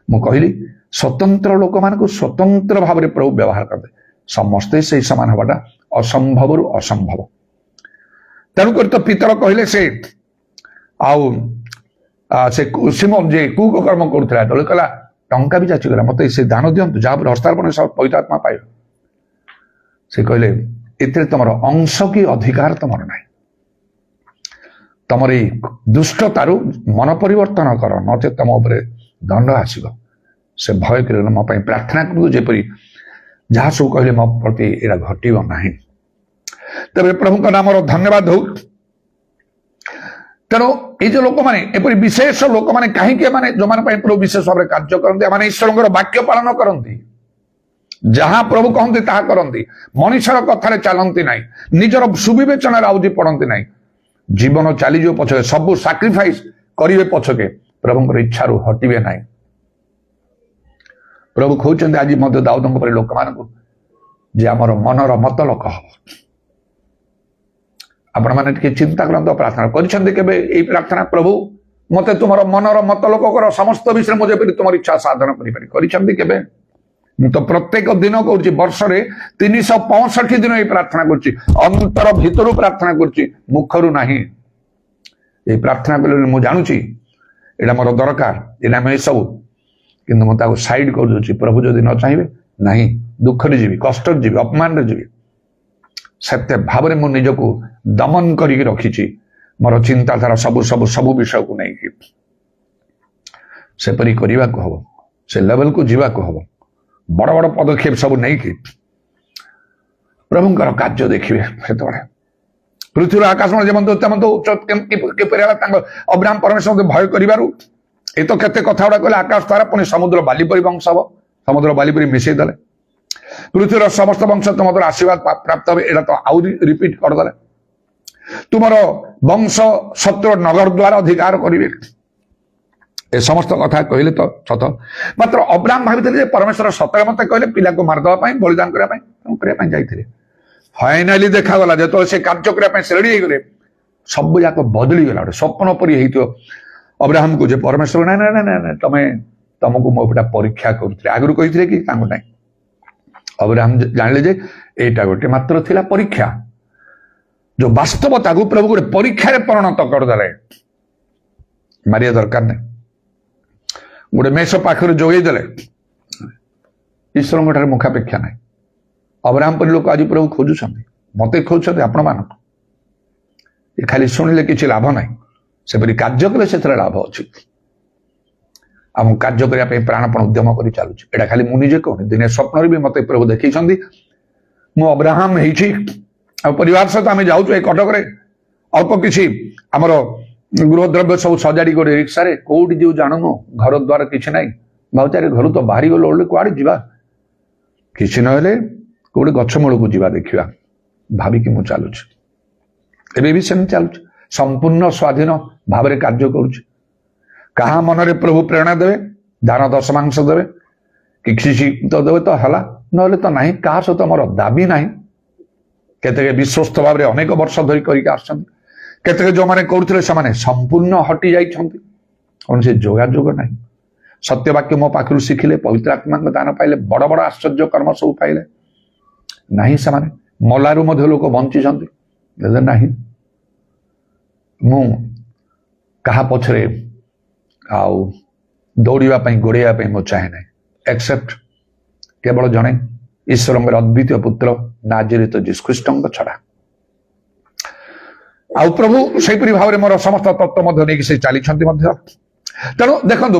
ମୁଁ କହିଲି ସ୍ୱତନ୍ତ୍ର ଲୋକମାନଙ୍କୁ ସ୍ୱତନ୍ତ୍ର ଭାବରେ ପ୍ରଭୁ ବ୍ୟବହାର କରିବେ। ସମସ୍ତେ ସେଇ ସମାନ ହବାଟା ଅସମ୍ଭବରୁ ଅସମ୍ଭବ। ତେଣୁକରି ତ ପିତର କହିଲେ ସେ ଆଉ ସେ ସିମୋନ ଯେ କୁକର୍ମ କରୁଥିଲା ଯେତେବେଳେ କହିଲା ଟଙ୍କା ବି ଯାଚିଗଲା ମତେ ସେ ଦାନ ଦିଅନ୍ତୁ ଯାହା ଉପରେ ହସ୍ତାର୍ପଣ ପବିତ୍ର ଆତ୍ମା ପାଇବ। ସେ କହିଲେ ଏଥିରେ ତମର ଅଂଶ କି ଅଧିକାର ତମର ନାହିଁ, ତମର ଏଇ ଦୁଷ୍ଟତାରୁ ମନ ପରିବର୍ତ୍ତନ କର, ନଚେତ ତମ ଉପରେ ଦଣ୍ଡ ଆସିବ। ସେ ଭୟ କରିଗଲେ ମୋ ପାଇଁ ପ୍ରାର୍ଥନା କରୁ ଯେପରି ଯାହା ସବୁ କହିଲେ ମୋ ପ୍ରତି ଏଇଟା ଘଟିବ ନାହିଁ। ତେବେ ପ୍ରଭୁଙ୍କ ନାମର ଧନ୍ୟବାଦ ହଉ। ତେଣୁ ଏଇ ଯୋଉ ଲୋକମାନେ ଏପରି ବିଶେଷ ଲୋକମାନେ କାହିଁକି ଏମାନେ ଯୋଉମାନେ ପାଇଁ ପ୍ରଭୁ ବିଶେଷ ଭାବରେ କାର୍ଯ୍ୟ କରନ୍ତି, ଏମାନେ ଈଶ୍ୱରଙ୍କର ବାକ୍ୟ ପାଳନ କରନ୍ତି, ଯାହା ପ୍ରଭୁ କହନ୍ତି ତାହା କରନ୍ତି, ମଣିଷର କଥାରେ ଚାଲନ୍ତି ନାହିଁ, ନିଜର ସୁବିବେଚନାରେ ଆଉଜି ପଡନ୍ତି ନାହିଁ, ଜୀବନ ଚାଲିଯିବ ପଛକେ, ସବୁ ସାକ୍ରିଫାଇସ କରିବେ ପଛକେ, ପ୍ରଭୁଙ୍କର ଇଚ୍ଛାରୁ ହଟିବେ ନାହିଁ। ପ୍ରଭୁ କହୁଛନ୍ତି ଆଜି ମଧ୍ୟ ଦାଉଦଙ୍କ ପରି ଲୋକମାନଙ୍କୁ ଯେ ଆମର ମନର ମତ ଲୋକ ହବ। ଆପଣମାନେ ଟିକେ ଚିନ୍ତା କରନ୍ତୁ, ପ୍ରାର୍ଥନା କରିଛନ୍ତି କେବେ ଏଇ ପ୍ରାର୍ଥନା, ପ୍ରଭୁ ମତେ ତୁମର ମନର ମତ ଲୋକ କର, ସମସ୍ତ ବିଷୟରେ ମୁଁ ଯେପରି ତୁମର ଇଚ୍ଛା ସାଧନ କରିପାରି, କରିଛନ୍ତି କେବେ? ମୁଁ ତ ପ୍ରତ୍ୟେକ ଦିନ କରୁଛି, ବର୍ଷରେ 365 ଦିନ ଏଇ ପ୍ରାର୍ଥନା କରୁଛି, ଅନ୍ତର ଭିତରୁ ପ୍ରାର୍ଥନା କରୁଛି, ମୁଖରୁ ନାହିଁ। ଏଇ ପ୍ରାର୍ଥନା କଲେ ମୁଁ ଜାଣୁଛି ଏଇଟା ମୋର ଦରକାର, ଏଇଟା ଆମେ ଏସବୁ, କିନ୍ତୁ ମୁଁ ତାକୁ ସାଇଡ କରିଦେଉଛି। ପ୍ରଭୁ ଯଦି ନ ଚାହିଁବେ ନାହିଁ, ଦୁଃଖରେ ଯିବି, କଷ୍ଟରେ ଯିବି, ଅପମାନରେ ଯିବି। ସେତେ ଭାବରେ ମୁଁ ନିଜକୁ ଦମନ କରିକି ରଖିଛି ମୋର ଚିନ୍ତାଧାରା ସବୁ ବିଷୟକୁ ନେଇକି। ସେପରି କରିବାକୁ ହବ, ସେ ଲେଭେଲକୁ ଯିବାକୁ ହବ, ବଡ ବଡ ପଦକ୍ଷେପ ସବୁ ନେଇକି ପ୍ରଭୁଙ୍କର କାର୍ଯ୍ୟ ଦେଖିବେ। ସେତେବେଳେ ପୃଥିବୀର ଆକାଶ କିପରି ହେଲା ତାଙ୍କ ଅବ୍ରାହମ ପରମେଶ୍ୱରଙ୍କୁ ଭୟ କରିବାରୁ। ଏ ତ କେତେ କଥା ଗୁଡା କହିଲେ, ଆକାଶ ତାରା ପୁଣି ସମୁଦ୍ର ବାଲି ପରି ବଂଶ ହବ, ସମୁଦ୍ର ବାଲି ପରି ମିଶେଇ ଦେଲେ, ପୃଥିବୀର ସମସ୍ତ ବଂଶ ତୁମ ଦ୍ୱାରା ଆଶୀର୍ବାଦ ପ୍ରାପ୍ତ হবে, ଏଇଟା ତ ଆହୁରି ରିପିଟ କରିଦେଲେ, ତୁମର ବଂଶ ଶତ୍ରୁ ନଗର ଦ୍ୱାରା ଅଧିକାର କରିବେ। ଏ ସମସ୍ତ କଥା କହିଲେ ତ ସତ, ମାତ୍ର ଅବ୍ରାହମ ଭାବିଥିଲେ ଯେ ପରମେଶ୍ୱର ସତରେ ମତେ କହିଲେ ପିଲାକୁ ମାରିଦେବା ପାଇଁ, ବଳିଦାନ କରିବା ପାଇଁ ଯାଇଥିଲେ। ଫାଇନାଲି ଦେଖାଗଲା ଯେତେବେଳେ ସେ କାର୍ଯ୍ୟ କରିବା ପାଇଁ ସେ ରେଡି ହେଇଗଲେ, ସବୁ ଯାକ ବଦଳିଗଲା। ଗୋଟେ ସ୍ୱପ୍ନ ପରି ହେଇଥିବ ଅବ୍ରାହମକୁ ଯେ ପରମେଶ୍ୱର ନାଇଁ ତମକୁ ମୁଁ ଏଇଟା ପରୀକ୍ଷା କରୁଥିଲି, ଆଗରୁ କହିଥିଲେ କି ତାଙ୍କୁ ନାହିଁ। ଅବ୍ରାହମ ଜାଣିଲେ ଯେ ଏଇଟା ଗୋଟେ ମାତ୍ର ଥିଲା ପରୀକ୍ଷା, ଯୋଉ ବାସ୍ତବତାକୁ ପ୍ରଭୁ ଗୋଟେ ପରୀକ୍ଷାରେ ପରିଣତ କରିଦେଲେ। ମାରିବା ଦରକାର ନାହିଁ, ଗୋଟେ ମେଷ ପାଖରେ ଯୋଗେଇ ଦେଲେ, ଈଶ୍ୱରଙ୍କ ଠାରେ ମୁଖାପେକ୍ଷା ନାହିଁ। ଅବ୍ରାହମ ପରି ଲୋକ ଆଜି ପ୍ରଭୁ ଖୋଜୁଛନ୍ତି, ମତେ ଖୋଜୁଛନ୍ତି, ଆପଣମାନଙ୍କୁ। ଏ ଖାଲି ଶୁଣିଲେ କିଛି ଲାଭ ନାହିଁ, ସେପରି କାର୍ଯ୍ୟ କଲେ ସେଥିରେ ଲାଭ ଅଛି। ଆଉ ମୁଁ କାର୍ଯ୍ୟ କରିବା ପାଇଁ ପ୍ରାଣପଣ ଉଦ୍ୟମ କରି ଚାଲୁଛି। ଏଇଟା ଖାଲି ମୁଁ ନିଜେ କହୁନି, ଦିନେ ସ୍ୱପ୍ନରେ ବି ମତେ ପ୍ରଭୁ ଦେଖେଇଛନ୍ତି। ମୁଁ ଅବ୍ରାହମ ହେଇଛି, ଆଉ ପରିବାର ସହିତ ଆମେ ଯାଉଛୁ ଏଇ କଟକରେ, ଅଳ୍ପ କିଛି ଆମର ଗୃହଦ୍ରବ୍ୟ ସବୁ ସଜାଡି ଗୋଟେ ରିକ୍ସାରେ, କୋଉଠି ଯିବୁ ଜାଣୁନୁ, ଘର ଦ୍ୱାର କିଛି ନାହିଁ, ଭାଉଚାରେ ଘରୁ ତ ବାହାରି ଗଲୁ, ଓଳିଲେ କୁଆଡେ ଯିବା, କିଛି ନହେଲେ କୋଉଠି ଗଛ ମୂଳକୁ ଯିବା ଦେଖିବା, ଭାବିକି ମୁଁ ଚାଲୁଛି। ଏବେ ବି ସେମିତି ଚାଲୁଛି, ସମ୍ପୂର୍ଣ୍ଣ ସ୍ୱାଧୀନ ଭାବରେ କାର୍ଯ୍ୟ କରୁଛି। କାହା ମନରେ ପ୍ରଭୁ ପ୍ରେରଣା ଦେବେ, ଦାନ ଦଶମାଂଶ ଦେବେ, କିଛି ତ ଦେବେ ତ ହେଲା, ନହେଲେ ତ ନାହିଁ। କାହା ସହିତ ମୋର ଦାବି ନାହିଁ। କେତେକ ବିଶ୍ୱସ୍ତ ଭାବରେ ଅନେକ ବର୍ଷ ଧରି କରିକି ଆସୁଛନ୍ତି, କେତେକ ଯୋଉମାନେ କରୁଥିଲେ ସେମାନେ ସମ୍ପୂର୍ଣ୍ଣ ହଟି ଯାଇଛନ୍ତି, କୌଣସି ଯୋଗାଯୋଗ ନାହିଁ। ସତ୍ୟବାକ୍ୟ ମୋ ପାଖରୁ ଶିଖିଲେ, ପବିତ୍ର ଆତ୍ମାଙ୍କ ଦାନ ପାଇଲେ, ବଡ ବଡ ଆଶ୍ଚର୍ଯ୍ୟ କର୍ମ ସବୁ ପାଇଲେ, ନାହିଁ ସେମାନେ। ମଲାରୁ ମଧ୍ୟ ଲୋକ ବଞ୍ଚିଛନ୍ତି, ନାହିଁ। ମୁଁ କାହା ପଛରେ ଆଉ ଦୌଡ଼ିବା ପାଇଁ, ଗୋଡ଼େଇବା ପାଇଁ ମୁଁ ଚାହେଁ ନାହିଁ, ଏକ୍ସେପ୍ଟ କେବଳ ଜଣେ ଈଶ୍ୱରଙ୍କର ଅଦ୍ୱିତୀୟ ପୁତ୍ର ନାଜରିତ ଯୀଶୁ ଖ୍ରୀଷ୍ଟଙ୍କ ଛଡା। ଆଉ ପ୍ରଭୁ ସେଇପରି ଭାବରେ ମୋର ସମସ୍ତ ତତ୍ତ୍ୱ ମଧ୍ୟ ନେଇକି ସେ ଚାଲିଛନ୍ତି ମଧ୍ୟ। ତେଣୁ ଦେଖନ୍ତୁ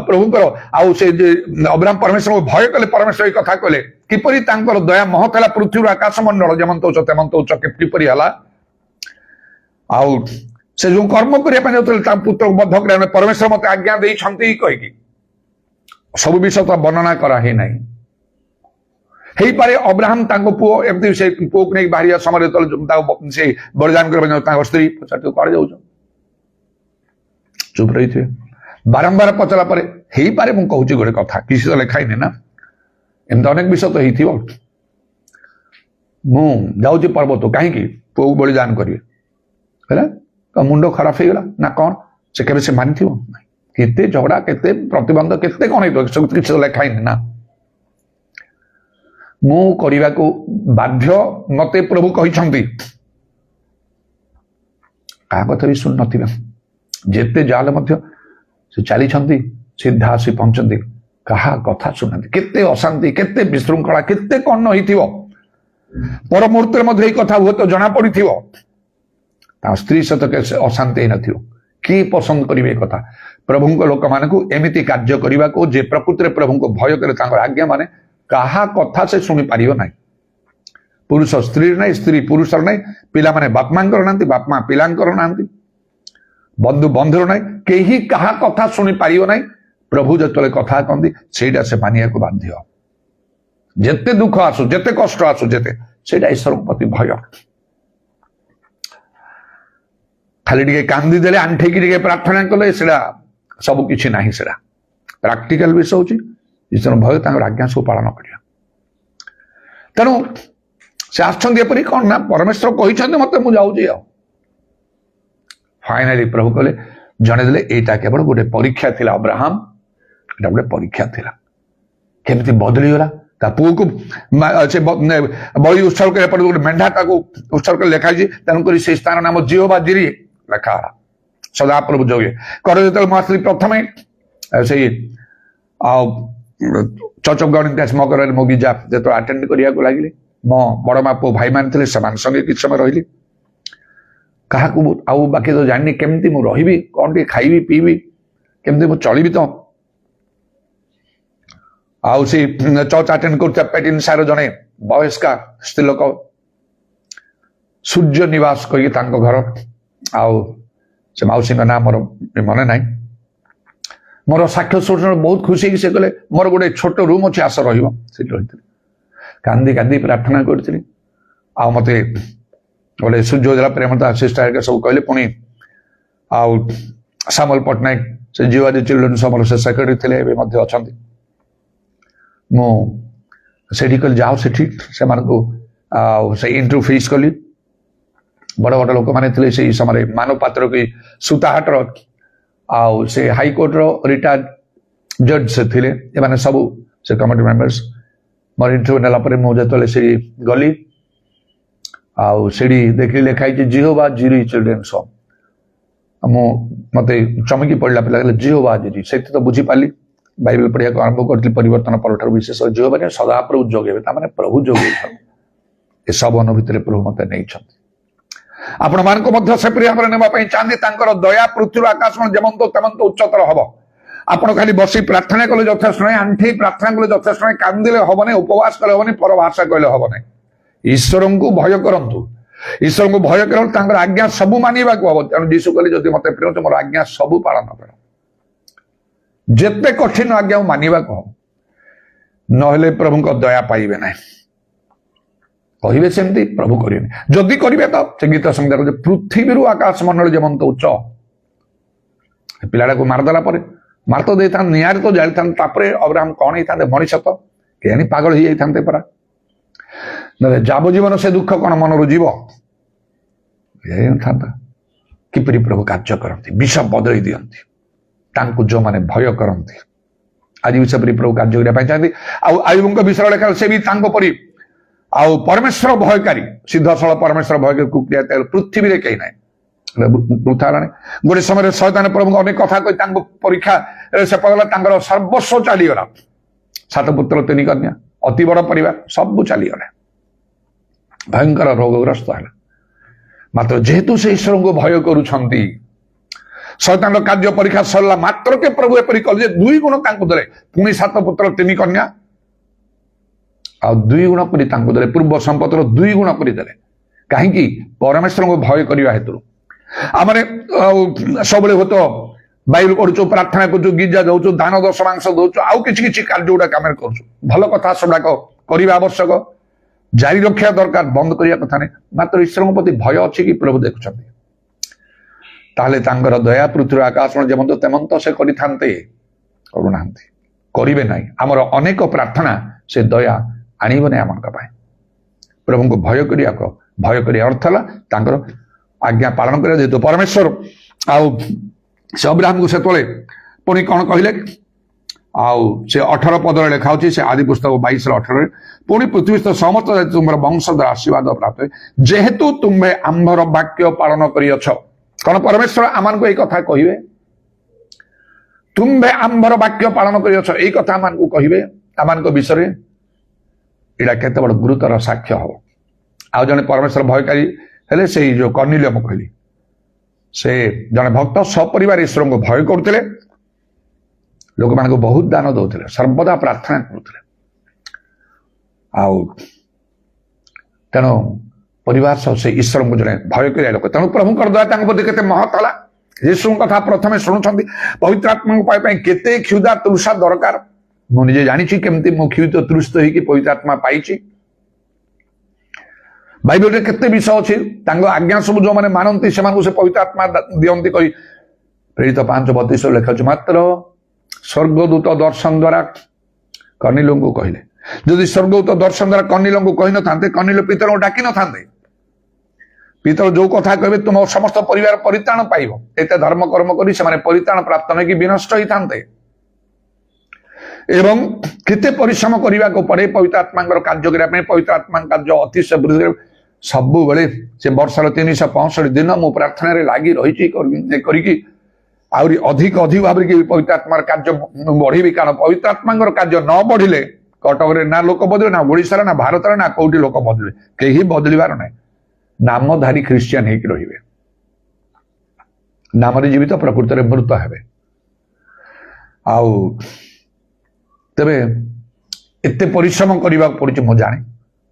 ପ୍ରଭୁଙ୍କର ଆଉ ସେ ଯେ ଅବ୍ରାହମ ପରମେଶ୍ୱରଙ୍କୁ ଭୟ କଲେ, ପରମେଶ୍ୱର ଏଇ କଥା କହିଲେ, କିପରି ତାଙ୍କର ଦୟା ମହତ ହେଲା ପୃଥିବୀର ଆକାଶ ମଣ୍ଡଳ ଯେମନ୍ତ ଉଚ୍ଚ ତେମନ୍ତ ଉଚ୍ଚ କିପରି ହେଲା। ଆଉ ସେ ଯୋଉ କର୍ମ କରିବା ପାଇଁ ଯାଉଥିଲେ ତାଙ୍କ ପୁତ୍ରକୁ ବଦ୍ଧ କରିବା, ପରମେଶ୍ୱର ମତେ ଆଜ୍ଞା ଦେଇଛନ୍ତି କହିକି ସବୁ ବିଷୟ ତ ବର୍ଣ୍ଣନା କରା ହେଇନାହିଁ। ହେଇପାରେ ଅବ୍ରାହମ ତାଙ୍କ ପୁଅ ଏମିତି ସେ ପୁଅକୁ ନେଇକି ବାହାରିବା ସମୟରେ ଯେତେବେଳେ ସେ ବଳିଦାନ କରିବା ତାଙ୍କ ସ୍ତ୍ରୀ ପଚାରିଥିବେ କୁଆଡେ ଯାଉଛ, ଚୁପ ରହିଥିବେ। ବାରମ୍ବାର ପଚରା ପରେ ହେଇପାରେ, ମୁଁ କହୁଛି ଗୋଟେ କଥା, କିଛି ତ ଲେଖା ହେଇନି ନା, ଏମିତି ଅନେକ ବିଷୟ ତ ହେଇଥିବ। ମୁଁ ଯାଉଛି ପର୍ବତ, କାହିଁକି? ପୁଅକୁ ବଳିଦାନ କରିବେ, ହେଲା ମୁଣ୍ଡ ଖରାପ ହେଇଗଲା ନା କଣ? ସେ କେବେ ସେ ମାନିଥିବ? କେତେ ଝଗଡା, କେତେ ପ୍ରତିବନ୍ଧ, କେତେ କଣ ହେଇଥିବ, ସବୁ କିଛି ତ ଲେଖା ହେଇନି ନା। ମୁଁ କରିବାକୁ ବାଧ୍ୟ, ମତେ ପ୍ରଭୁ କହିଛନ୍ତି। କାହା କଥା ବି ଶୁଣି ନଥିବେ। ଯେତେ ଯାହାହେଲେ ମଧ୍ୟ ସେ ଚାଲିଛନ୍ତି, ସିଧା ଆସି ପହଞ୍ଚନ୍ତି, କାହା କଥା ଶୁଣନ୍ତି। କେତେ ଅଶାନ୍ତି, କେତେ ବିଶୃଙ୍ଖଳା, କେତେ କଣ ହେଇଥିବ। ପର ମୁହୂର୍ତ୍ତରେ ମଧ୍ୟ ଏଇ କଥା ହୁଏତ ଜଣା ପଡିଥିବ, ତା ସ୍ତ୍ରୀ ସହିତ ଅଶାନ୍ତି ହେଇନଥିବ। କିଏ ପସନ୍ଦ କରିବେ ଏ କଥା? ପ୍ରଭୁଙ୍କ ଲୋକମାନଙ୍କୁ ଏମିତି କାର୍ଯ୍ୟ କରିବାକୁ ଯେ ପ୍ରକୃତିରେ ପ୍ରଭୁଙ୍କୁ ଭୟ କରେ, ତାଙ୍କର ଆଜ୍ଞା ମାନେ କାହା କଥା ସେ ଶୁଣିପାରିବ ନାହିଁ। ପୁରୁଷ ସ୍ତ୍ରୀର ନାହିଁ, ସ୍ତ୍ରୀ ପୁରୁଷର ନାହିଁ, ପିଲାମାନେ ବାପା ମାଙ୍କର ନାହାନ୍ତି, ବାପା ମା ପିଲାଙ୍କର ନାହାନ୍ତି, ବନ୍ଧୁ ବନ୍ଧୁର ନାହିଁ, କେହି କାହା କଥା ଶୁଣିପାରିବ ନାହିଁ। ପ୍ରଭୁ ଯେତେବେଳେ କଥା କହନ୍ତି ସେଇଟା ସେ ମାନିବାକୁ ବାଧ୍ୟ। ଯେତେ ଦୁଃଖ ଆସୁ, ଯେତେ କଷ୍ଟ ଆସୁ, ଯେତେ, ସେଇଟା ଈଶ୍ୱରଙ୍କ ପ୍ରତି ଭୟ। ଖାଲି ଟିକେ କାନ୍ଦି ଦେଲେ, ଆଣ୍ଠେଇକି ଟିକେ ପ୍ରାର୍ଥନା କଲେ ସେଟା ସବୁ କିଛି ନାହିଁ। ସେଟା ପ୍ରାକ୍ଟିକାଲ ବିଷୟ ହଉଛି ଈଶ୍ୱର ଭୟ, ତାଙ୍କର ଆଜ୍ଞା ସବୁ ପାଳନ କରିବା। ତେଣୁ ସେ ଆସିଛନ୍ତି ଏପରି କଣ ନା, ପରମେଶ୍ୱର କହିଛନ୍ତି ମତେ, ମୁଁ ଯାଉଛି। ଆଉ ଫାଇନାଲି ପ୍ରଭୁ କହିଲେ, ଜଣେଇଦେଲେ ଏଇଟା କେବଳ ଗୋଟେ ପରୀକ୍ଷା ଥିଲା ଅବ୍ରାହମ, ଏଟା ଗୋଟେ ପରୀକ୍ଷା ଥିଲା। କେମିତି ବଦଳିଗଲା। ତା ପୁଅକୁ ସେ ବଳି ଉତ୍ସର୍ଗ କରିବା ପରେ ଗୋଟେ ମେଣ୍ଢା ତାକୁ ଉତ୍ସର୍ଗ ଲେଖାଯାଇଛି, ତେଣୁକରି ସେଇ ସ୍ଥାନ ନାମ ଜିହୋଭା ଜିରି ଲେଖା ହେଲା। ସଦାପ୍ରଭୁ ଯୋଗେ କର। ଯେତେବେଳେ ମୁଁ ଆସିଲି ପ୍ରଥମେ ସେଇ ଚର୍ଚ୍ଚ ଅଫ ଗଡ୍ ଇନ୍ ମଗରରେ ମୁଁ ଗିଜା ଯେତେବେଳେ ଆଟେଣ୍ଡ କରିବାକୁ ଲାଗିଲି, ମୋ ବଡ ମା ପୁଅ ଭାଇମାନେ ଥିଲେ, ସେମାନଙ୍କ ସଙ୍ଗେ କିଛି ସମୟ ରହିଲି। କାହାକୁ ଆଉ ବାକି ତ ଜାଣିନି, କେମିତି ମୁଁ ରହିବି, କଣ ଟିକେ ଖାଇବି ପିଇବି, କେମିତି ମୁଁ ଚଳିବି। ତ ଆଉ ସେ ଚର୍ଚ୍ଚ ଆଟେଣ୍ଡ କରୁଥିବା ପେଟିନସାର ଜଣେ ବୟସ୍କା ସ୍ତ୍ରୀ ଲୋକ, ସୂର୍ଯ୍ୟ ନିବାସ କହିକି ତାଙ୍କ ଘର, ଆଉ ସେ ମାଉସୀଙ୍କ ନାଁ ମୋର ମନେ ନାହିଁ। ମୋର ସାକ୍ଷ୍ୟ ଶୁଣି ବହୁତ ଖୁସି ହେଇକି ସେ କହିଲେ, ମୋର ଗୋଟେ ଛୋଟ ରୁମ୍ ଅଛି, ଆସ ରହିବ। ସେଠି ରହିଥିଲି, କାନ୍ଦି କାନ୍ଦି ପ୍ରାର୍ଥନା କରିଥିଲି। ଆଉ ମତେ ଗୋଟେ ସୂର୍ଯ୍ୟ ଦେଲା ପ୍ରେମ ସିଷ୍ଟର ସବୁ କହିଲେ। ପୁଣି ଆଉ ସାମଲ ପଟ୍ଟନାୟକ, ସେ ଜିଓଆଜି ଚିଲଡ୍ରେନ୍ସ ଆମର ସେ ସେକ୍ରେଟାରୀ ଥିଲେ, ଏବେ ମଧ୍ୟ ଅଛନ୍ତି। ମୁଁ ସେଠି କହିଲି, ଯାଅ ସେଠି ସେମାନଙ୍କୁ ଆଉ ସେ ଇଣ୍ଟରଭ୍ୟୁ ଫେସ୍ କଲି। ବଡ ବଡ ଲୋକମାନେ ଥିଲେ ସେଇ ସମୟରେ, ମାନପାତ୍ର କି ସୁତାହାଟର ଆଉ ସେ ହାଇକୋର୍ଟର ରିଟାୟାର୍ଡ ଜଜ୍ ସେ ଥିଲେ, ଏମାନେ ସବୁ ସେ କମିଟି ମେମ୍ବର୍ସ। ମୋର ଇଣ୍ଟରଭ୍ୟୁ ନେଲା ପରେ ମୁଁ ଯେତେବେଳେ ସେଠି ଗଲି, ଆଉ ସେଠି ଦେଖିଲି ଲେଖା ହେଇଛି ଜିହୋଭା ଜିରି ଚିଲଡ୍ରେନ୍ସ ହୋମ୍। ମୁଁ ମତେ ଚମକି ପଡିଲା, ପିଲା କହିଲେ ଜିହୋଭା ଜିରି। ସେଠି ତ ବୁଝିପାରିଲି, ବାଇବେଲ ପଢିବାକୁ ଆରମ୍ଭ କରିଥିଲି ପରିବର୍ତ୍ତନ ପରଠାରୁ। ବିଶେଷ ଜିହୋଭା ସଦାପ୍ରଭୁ ଯୋଗେଇବେ, ତାମାନେ ପ୍ରଭୁ ଯୋଗେଇଛନ୍ତି। ଏସବୁ ଅନୁଭୂତିରେ ପ୍ରଭୁ ମତେ ନେଇଛନ୍ତି। ଆପଣମାନଙ୍କୁ ମଧ୍ୟ ସେପରି ଭାବରେ ନେବା ପାଇଁ ଚାହାନ୍ତି। ତାଙ୍କର ଦୟା ପୃଥିବୀ ଆକାଶ ଯେମନ୍ତ ତେମନ୍ତ ଉଚ୍ଚତର ହବ। ଆପଣ ଖାଲି ବସି ପ୍ରାର୍ଥନା କଲେ ଯଥେଷ୍ଟ ନାହିଁ, ଆଣ୍ଠେଇ ପ୍ରାର୍ଥନା କଲେ ଯଥେଷ୍ଟ ନାହିଁ, କାନ୍ଦିଲେ ହବ ନାହିଁ, ଉପବାସ କଲେ ହବନି, ପରଭାଷା କହିଲେ ହବ ନାହିଁ। ଈଶ୍ୱରଙ୍କୁ ଭୟ କରନ୍ତୁ। ଈଶ୍ୱରଙ୍କୁ ଭୟ କରନ୍ତୁ, ତାଙ୍କର ଆଜ୍ଞା ସବୁ ମାନିବାକୁ ହବ। ତେଣୁ ଯୀଶୁ କହିଲେ, ଯଦି ମତେ ପ୍ରିୟ ମୋର ଆଜ୍ଞା ସବୁ ପାଳନ କର। ଯେତେ କଠିନ ଆଜ୍ଞା ମାନିବାକୁ ହବ, ନହେଲେ ପ୍ରଭୁଙ୍କ ଦୟା ପାଇବେ ନାହିଁ। କହିବେ ସେମିତି, ପ୍ରଭୁ କରିବେନି। ଯଦି କରିବେ ତ ସେ ଗୀତ ସଂହିତା କରୁଛି, ପୃଥିବୀରୁ ଆକାଶ ମଣ୍ଡଳ ଯେମନ୍ତ ଉଚ୍ଚ। ପିଲାଟାକୁ ମାରିଦେଲା ପରେ ମାର ତ ଦେଇଥାନ୍ତେ, ନିଆଁରେ ତ ଜାଳିଥାନ୍ତେ, ତାପରେ ଅବ୍ରାହମ କଣ ହେଇଥାନ୍ତେ? ମଣିଷ ତ କେଜାଣି ପାଗଳ ହେଇଯାଇଥାନ୍ତେ ପରା। ଯାବଜୀବନ ସେ ଦୁଃଖ କଣ ମନରୁ ଯିବ? ହେଇଥାନ୍ତା। କିପରି ପ୍ରଭୁ କାର୍ଯ୍ୟ କରନ୍ତି, ବିଷ ବଦଳେଇ ଦିଅନ୍ତି ତାଙ୍କୁ ଯୋଉମାନେ ଭୟ କରନ୍ତି। ଆଜି ବି ସେପରି ପ୍ରଭୁ କାର୍ଯ୍ୟ କରିବା ପାଇଁ ଚାହାନ୍ତି। ଆଉ ଆୟୁବଙ୍କ ବିଷୟରେ ଲେଖା, ସେ ବି ତାଙ୍କ ପରି ଆଉ ପରମେଶ୍ୱର ଭୟକାରୀ, ସିଦ୍ଧସଳ ପରମେଶ୍ୱର ଭୟକାରୀ ପୃଥିବୀରେ କେହି ନାହିଁ। ବୃଥା ହେଲାଣି। ଗୋଟେ ସମୟରେ ଶୟତାନ ପ୍ରଭୁଙ୍କୁ ଅନେକ କଥା କହି ତାଙ୍କୁ ପରୀକ୍ଷା ସେ ପଗଲା, ତାଙ୍କର ସର୍ବସ୍ୱ ଚାଲିଗଲା। 7 ପୁତ୍ର 3 କନ୍ୟା, ଅତି ବଡ ପରିବାର, ସବୁ ଚାଲିଗଲା। ଭୟଙ୍କର ରୋଗଗ୍ରସ୍ତ ହେଲା। ମାତ୍ର ଯେହେତୁ ସେ ଈଶ୍ୱରଙ୍କୁ ଭୟ କରୁଛନ୍ତି, ଶୟତାନର କାର୍ଯ୍ୟ ପରୀକ୍ଷା ସରିଲା ମାତ୍ରକେ ପ୍ରଭୁ ଏପରି କଲେ ଯେ 2 ଗୁଣ ତାଙ୍କୁ ଦେଲେ। ପୁଣି 7 ପୁତ୍ର 3 କନ୍ୟା, ଆଉ 2 ଗୁଣ କରି ତାଙ୍କୁ ଦେଲେ। ପୂର୍ବ ସମ୍ପଦର 2 ଗୁଣ କରି ଦେଲେ। କାହିଁକି? ପରମେଶ୍ୱରଙ୍କୁ ଭୟ କରିବା ହେତୁ। ଆମେ ସବୁବେଳେ ହୁଏତ ବାଇବେଲ ପଢୁଛୁ, ପ୍ରାର୍ଥନା କରୁଛୁ, ଗିର୍ଜା ଯାଉଛୁ, ଦାନ ଦଶମାଂଶ ଦଉଛୁ, ଆଉ କିଛି କିଛି କାର୍ଯ୍ୟ ଗୁଡାକ ଆମେ କରୁଛୁ। ଭଲ କଥା ସେଗୁଡାକ କରିବା ଆବଶ୍ୟକ, ଜାରି ରଖିବା ଦରକାର, ବନ୍ଦ କରିବା କଥା ନାହିଁ। ମାତ୍ର ଈଶ୍ୱରଙ୍କ ପ୍ରତି ଭୟ ଅଛି କି? ପ୍ରଭୁ ଦେଖୁଛନ୍ତି। ତାହେଲେ ତାଙ୍କର ଦୟା ପୃଥିବୀ ଆକାଶ ଯେମନ୍ତ ତେମନ୍ତ ସେ କରିଥାନ୍ତେ, କରୁନାହାନ୍ତି, କରିବେ ନାହିଁ। ଆମର ଅନେକ ପ୍ରାର୍ଥନା ସେ ଦୟା ଆଣିବନି ଆମଙ୍କ ପାଇଁ। ପ୍ରଭୁଙ୍କୁ ଭୟ କରିବାକୁ, ଭୟ କରିବା ଅର୍ଥ ହେଲା ତାଙ୍କର ଆଜ୍ଞା ପାଳନ କରିବା। ଯେହେତୁ ପରମେଶ୍ୱର ଆଉ ସେ ଅବ୍ରାହମକୁ ସେତେବେଳେ ପୁଣି କଣ କହିଲେ, ଆଉ ସେ 18 ପଦରେ ଲେଖା ହଉଛି, ସେ ଆଦି ପୁସ୍ତକ 22:18, ପୁଣି ପୃଥିବୀସ୍ଥ ସମସ୍ତ ତୁମର ବଂଶ ଦ୍ୱାରା ଆଶୀର୍ବାଦ ପ୍ରାପ୍ତ, ଯେହେତୁ ତୁମେ ଆମ୍ଭର ବାକ୍ୟ ପାଳନ କରିଅଛ। कौन परमेश्वर आम को यही कथा कहे तुम्भे आंबर वाक्य पालन कर कथा आम को कहे आम विषय यहाँ केते बड़ गुरुतर साक्ष्य हम आउ जने परमेश्वर भयकारी हेले से जो कर्निलिय मु कहली से जने भक्त सपरिवार ईश्वर को भय करते लोक मान को बहुत दान दौले सर्वदा प्रार्थना करुले तेणु परिवार सह से ईश्वर को जड़े भय कर लोक तेणु प्रभु दया प्रति केते महत है यीशु कथा प्रथम शुणुंट पवित्र आत्मा पाई केते क्षुधा तृषा दरकार मुझे जानी केमती मु क्षुधित तृषित होगी पवित्र आत्मा पाई बाइबल रे केते विषय अच्छी आज्ञा सब जो मैंने मानती से पवित्र आत्मा दियंती कही प्रेरित 5:32 लिखा मात्र स्वर्गदूत दर्शन द्वारा कर्निल को कहले जदि स्वर्गदूत दर्शन द्वारा कर्निल को कही न था कर्निल पितर को डाकी न था पितर जो कथा कहे तुम समस्त परिवार परित्राण पाइब एत धर्म कर्म कर परित्राण प्राप्त नहीं कि विनष्ट ही था एवं केते परिश्रम करने को पड़े पवित्र आत्मा कार्य करने पवित्र आत्मा कार्य अतिशय वृद्धि सब बेले से वर्षर 365 दिन मु प्रार्थना लगी रही अधिक अधिक भाव पवित्र आत्मा कार्य बढ़ी कारण पवित्र आत्मा कार्य न बढ़िले कटक ना लोक बदले ना ओडिशा ना भारत ना कौटी लोक बदले कहीं बदलिबार ना नामधारी ख्रीस्टियान होकर रहिबे नाम जीवित प्रकृत में मृत हेबे आउ तेबे एते परिश्रम करने पड़े मु जाने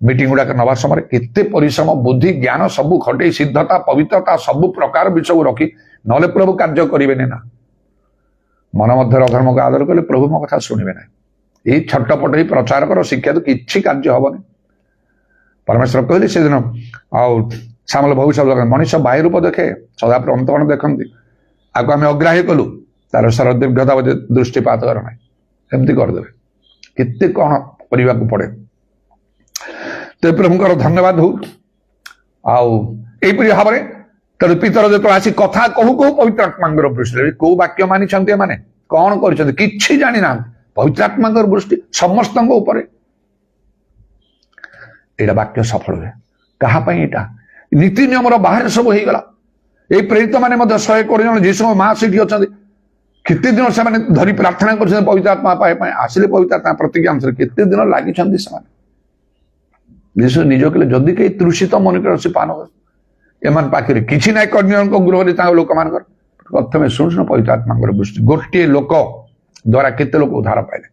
मीटिंग गुड़ाक नवा समय केते परिश्रम बुद्धि ज्ञान सबू खटे सिद्धता पवित्रता सबू प्रकार विषय रखी नले प्रभु कार्य करेंगे ना मन मध्य अधर्म को आदर कले प्रभु मो कथा शुणे ना यही छटपट ही प्रचार कर शिक्षा तो किसी कार्य हेनी परमेश्वर कहले से दिन आमल भविष्य मनुष्य बाह्य रूप देखे सदापुर अंतरण देखती आपको आम अग्राह्य कलु तार सर दीर्घता दृष्टिपात कर ना एमती करदे केते कौन करने को पड़े तो प्रभुकर धन्यवाद हो आईपरी भाव में तेरे पितर जो आसी कथा कहू कहू पवित्र आत्मा दृष्टि कौ वाक्य मानी माने कौन कर जानी ना पवित्र आत्मा दृष्टि समस्त यहाँ वाक्य सफल हुए क्या नीति नियम बाहर सब हो गला ये प्रेरित मैंने 100 कोटी जन जीशु माँ से अच्छा केते दिन से धरी प्रार्थना कर पवित्र आत्मा पाए आसिले पवित्र आत्मा प्रतिज्ञा अनुसार केते दिन लगी जीशु निज कहले जदि कहीं तृषित मन से पान एम पाखे कि ना कर्णियों गृह लोक मान प्रथम शुणु पवित्र आत्मा दृष्टि गोटे लोक द्वारा केते लोक उद्धार पाइले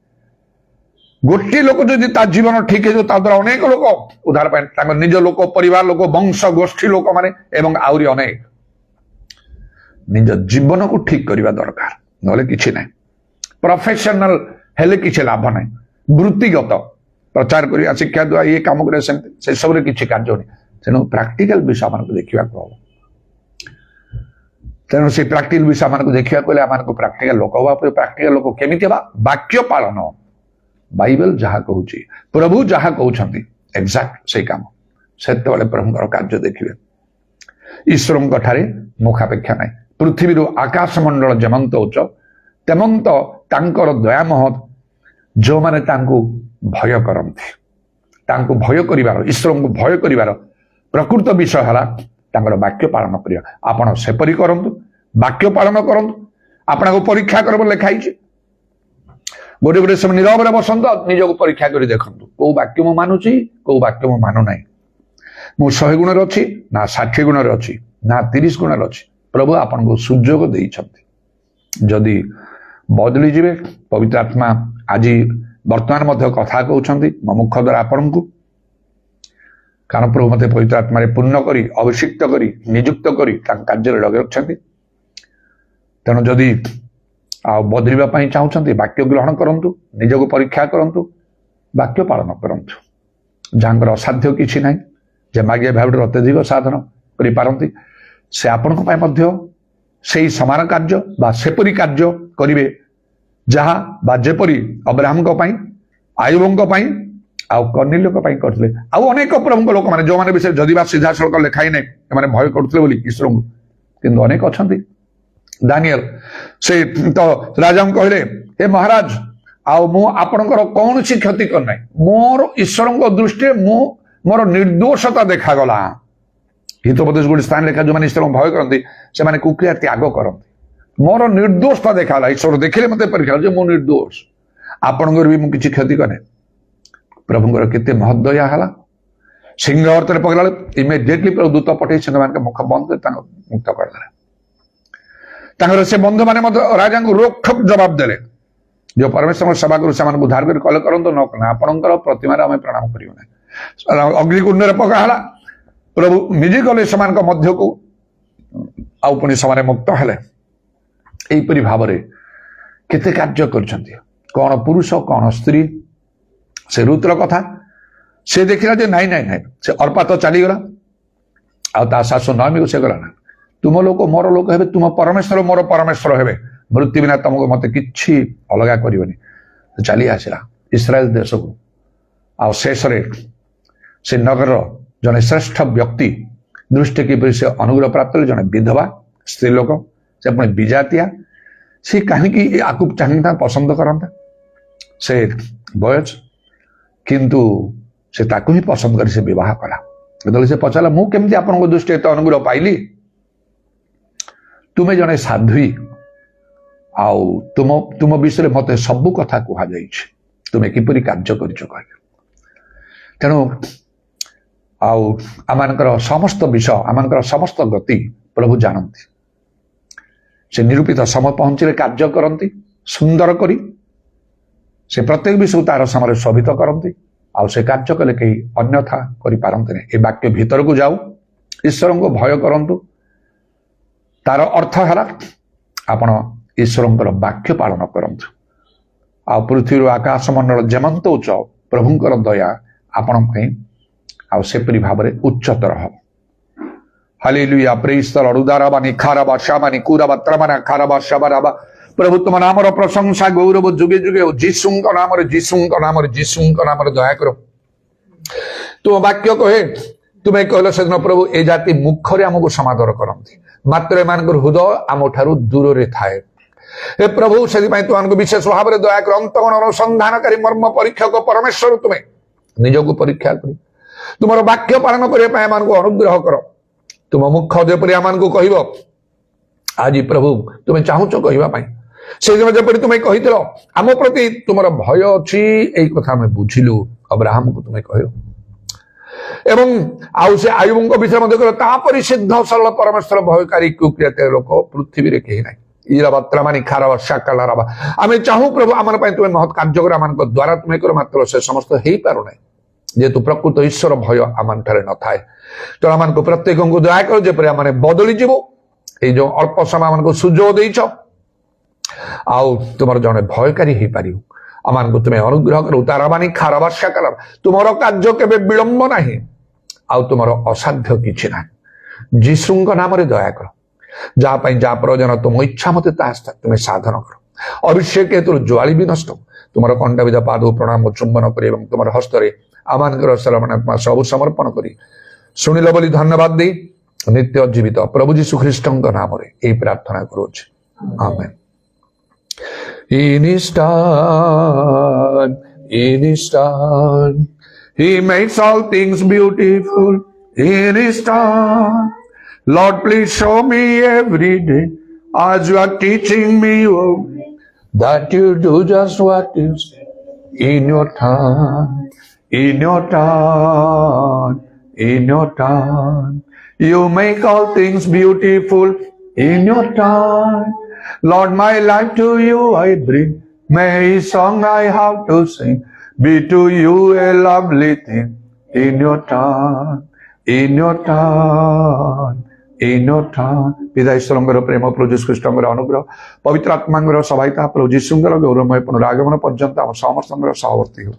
गोटे लोक जो जीवन ठीक है द्वारा अनेक लोक उद्धार पाए निज लोक परिवार लोक वंश गोष्ठी लोक माने एवं आउरी अनेक निज जीवन को ठीक करने दरकार ना कि ना प्रोफेशनल हेले किसी लाभ ना वृत्तिगत प्रचार कर शिक्षा द्वारा ये कम कर से सब किसी कार्य नहीं तेणु प्राक्टिकल विषय मान देखा हम तेणु से प्राक्टिकल विषय मान देखा आम प्राक्टिकल लोक प्राक्टिकल लोक केमी वाक्य पालन बाइबल जहाँ कहूँ प्रभु जहाँ कहते एक्जाक्ट से काम से प्रभुकर कार्य देखिए ईश्वर ठारे मुखापेक्षा ना पृथ्वी आकाश मंडल जेमंत उच्च तेमंत तांकर दया महत जो माने तांको भय करती भय कर ईश्वर को भय कर प्रकृत विषय है वाक्य पालन करिया आपण सेपरी करंतु वाक्य पालन करंतु आपन को परीक्षा करब लिखाई गोटे गोटे सब नीरव बसंत निज को परीक्षा कर देखु कौ वाक्य मु मानुची कौ वाक्य मु मानु ना मु 100 गुण अच्छी ना 60 गुण अच्छी ना 30 गुण अच्छी प्रभु आपन को सुजोग देइछंती जदि बदली जिवे पवित्र आत्मा आज वर्तमान मध्य कथा कहउछंती मो मुख द्वारा आपन को कारण प्रभु मते पवित्र आत्मा पूर्ण करी अभिषिक्त करी नियुक्त करी कार्य लगे रखछंती तेणु जदि बदलवाई चाहते वाक्य ग्रहण करूँ निज को परीक्षा करूँ वाक्य पालन करूँ जहाँ असाध्य किसी ना जे मागे भाव अत्यधिक साधन करपारती से आपण से समान कार्य बा सेपरी कार्य करेंगे जहाँ जेपरी अब्राहम आयुब कर्निल करते अनेक प्रमुख लोक मैंने जो मैंने विषय जदि सीधा सड़क लिखाई ना भय करते ईश्वर को किंतु अनेक अच्छा दानियल से तो राजा कहले हे महाराज आपणकर कौन सी क्षति करना मोर ईश्वर दृष्टि मोर निर्दोषता देखागला हितोपदेश गोटे स्थान लेखा जो ईश्वर भय करते से कुक्रिया त्याग करते मोर निर्दोषता देखा ईश्वर देखिले मत परीक्षा जो मो निर्दोष आपणकर भी मुझे क्षति करे प्रभुंर केते महदया है सिंह अर्थ पकड़ा इमिडिएटली प्रभु दूत पठे सिंह मान मुख बंद कर मुक्त करदे से बंधु मैंने राजा को रोकठोक जवाब देले जो परमेश्वर सेवा करू से उद्धार कर कले करते न कले आपणकर प्रतिमा आम प्रणाम करूँ अग्निकुंड पकाला प्रभु निजे गले से मध्य को आउ पुणी से मुक्त हेले यहीपरि भाव केते कार्य करछन्ती कौन पुरुष कौन स्त्री से रुतर कथा से देखला जे नाई नाई नाई से अर्पा तो चलीगला आ शाशु नमी को से गला ना तुम लोक मोर लोक हे तुम परमेश्वर मोर परमेश्वर हे मृत्यु बिना तुमको मत कि अलगा करनी चली आसला इस्राएल देश को आशेष से नगर जने श्रेष्ठ व्यक्ति दृष्टि किपरि से अनुग्रह प्राप्त जने विधवा स्त्री लोक से अपने विजातिया से कहीं आकु चाहता पसंद करता से बयज किंतु से ताकू ही पसंद कर से विवाह कला जो से पचारा मु केमती आपन दृष्टि एत अनुग्रह पाइली तुम्हें जने साध्वी आउ तुम विषय मत सबू कथा कह तुम्हें किपरि कार्य कर तेणु आमर समस्त विषय आमर समस्त गति प्रभु जानती से निरूपित समय पहुंचले कार्य करती सुंदर करी से प्रत्येक विषय तार समय शोभित करती आउ से कार्य कले कहीं अन्यथा करि पारंते नहीं। ए वाक्य भीतर को जाऊ ईश्वर को भय करंतु तार अर्थ है आपण ईश्वर वाक्य पालन करंतु आ पृथ्वी आकाश मंडल जेमंत उच्च प्रभुंकर दया आपण आउ सेपरि भाव उच्चतर हो। Hallelujah praise the Lord उदाराबानी खाराबा Shamani कुराबा त्रमाना खाराबा शबराबा प्रभु तुम नामर प्रशंसा गौरव जुगे जुगे जीशुंक नाम दया करो तुम वाक्य कहे तुम्हें कहल से प्रभु ए जाति मुखरे आमको समादर करती मात्र एम हृदय आम ठारू दूर रे थाए हे प्रभु से तुमको विशेष भाव में दया कर अंतगण अनुसंधानकारी मर्म परीक्षक परमेश्वर तुम्हें निजको परीक्षा कर तुम वाक्य पालन करने अनुग्रह कर तुम मुख जेपरी आम कह आज प्रभु तुम्हें चाहूच कहवाई से दिन जपरी तुम्हें कही आम प्रति तुम भय अच्छी यही कथा आम बुझिलु अब्राहम को तुम्हें कह एवं आउ से आयुब विषय तापरी सिद्ध सरल परमेश्वर भयकारी कुक्रिया लोक पृथ्वी रे कहीं ना ईराबात्रा मानी खाराबा शाकालाराबा आम चाहू प्रभु आम तुम्हें महत् कार्य कर आम द्वारा तुम्हें कर मात्र से समस्त हो पार ना जेहेतु प्रकृत ईश्वर भय आम ठारे न थाए तो आम प्रत्येक को दया कर जेपरी आम बदली जीव ये जो अल्प समय आम सुजोग देच आउ तुम जड़े भयकारी हो पार आम तुम्हें अनुग्रह कर ताराबानी खाराबा शाकालाबा तुम कार्य केबे विलंब नहीं आउ तुम असाध्य किछि ना जीशुंक नाम दया कर जहाँ जहाँ प्रयोजन तुम इच्छा मत तुम्हें साधन कर अभिषेक हेतु ज्वाली भी नष्ट तुम कंडा विधा पाद प्रणाम चुंबन कर तुम हस्तर आम सलमनात्मा सब समर्पण कर शुणिल बोली धन्यवाद दे नित्य जीवित प्रभु जीशु ख्रीष्ट नाम ये प्रार्थना करुचे आमेन। In his time, he makes all things beautiful. In his time, Lord, please show me every day as you are teaching me that you do just what you say in your time, in your time, in your time. You make all things beautiful in your time. Lord, my life to you I bring. May a song I have to sing be to you a lovely thing in your time, in your time, in your time. पिता ईश्वर प्रेम प्रभु जीशु ख्रीष्ट अनुग्रह पवित्र आत्मा सहायता प्रभु जीशु गौरवमय पुनरागमन पर्यंत आम समस्त सहवर्ती हो।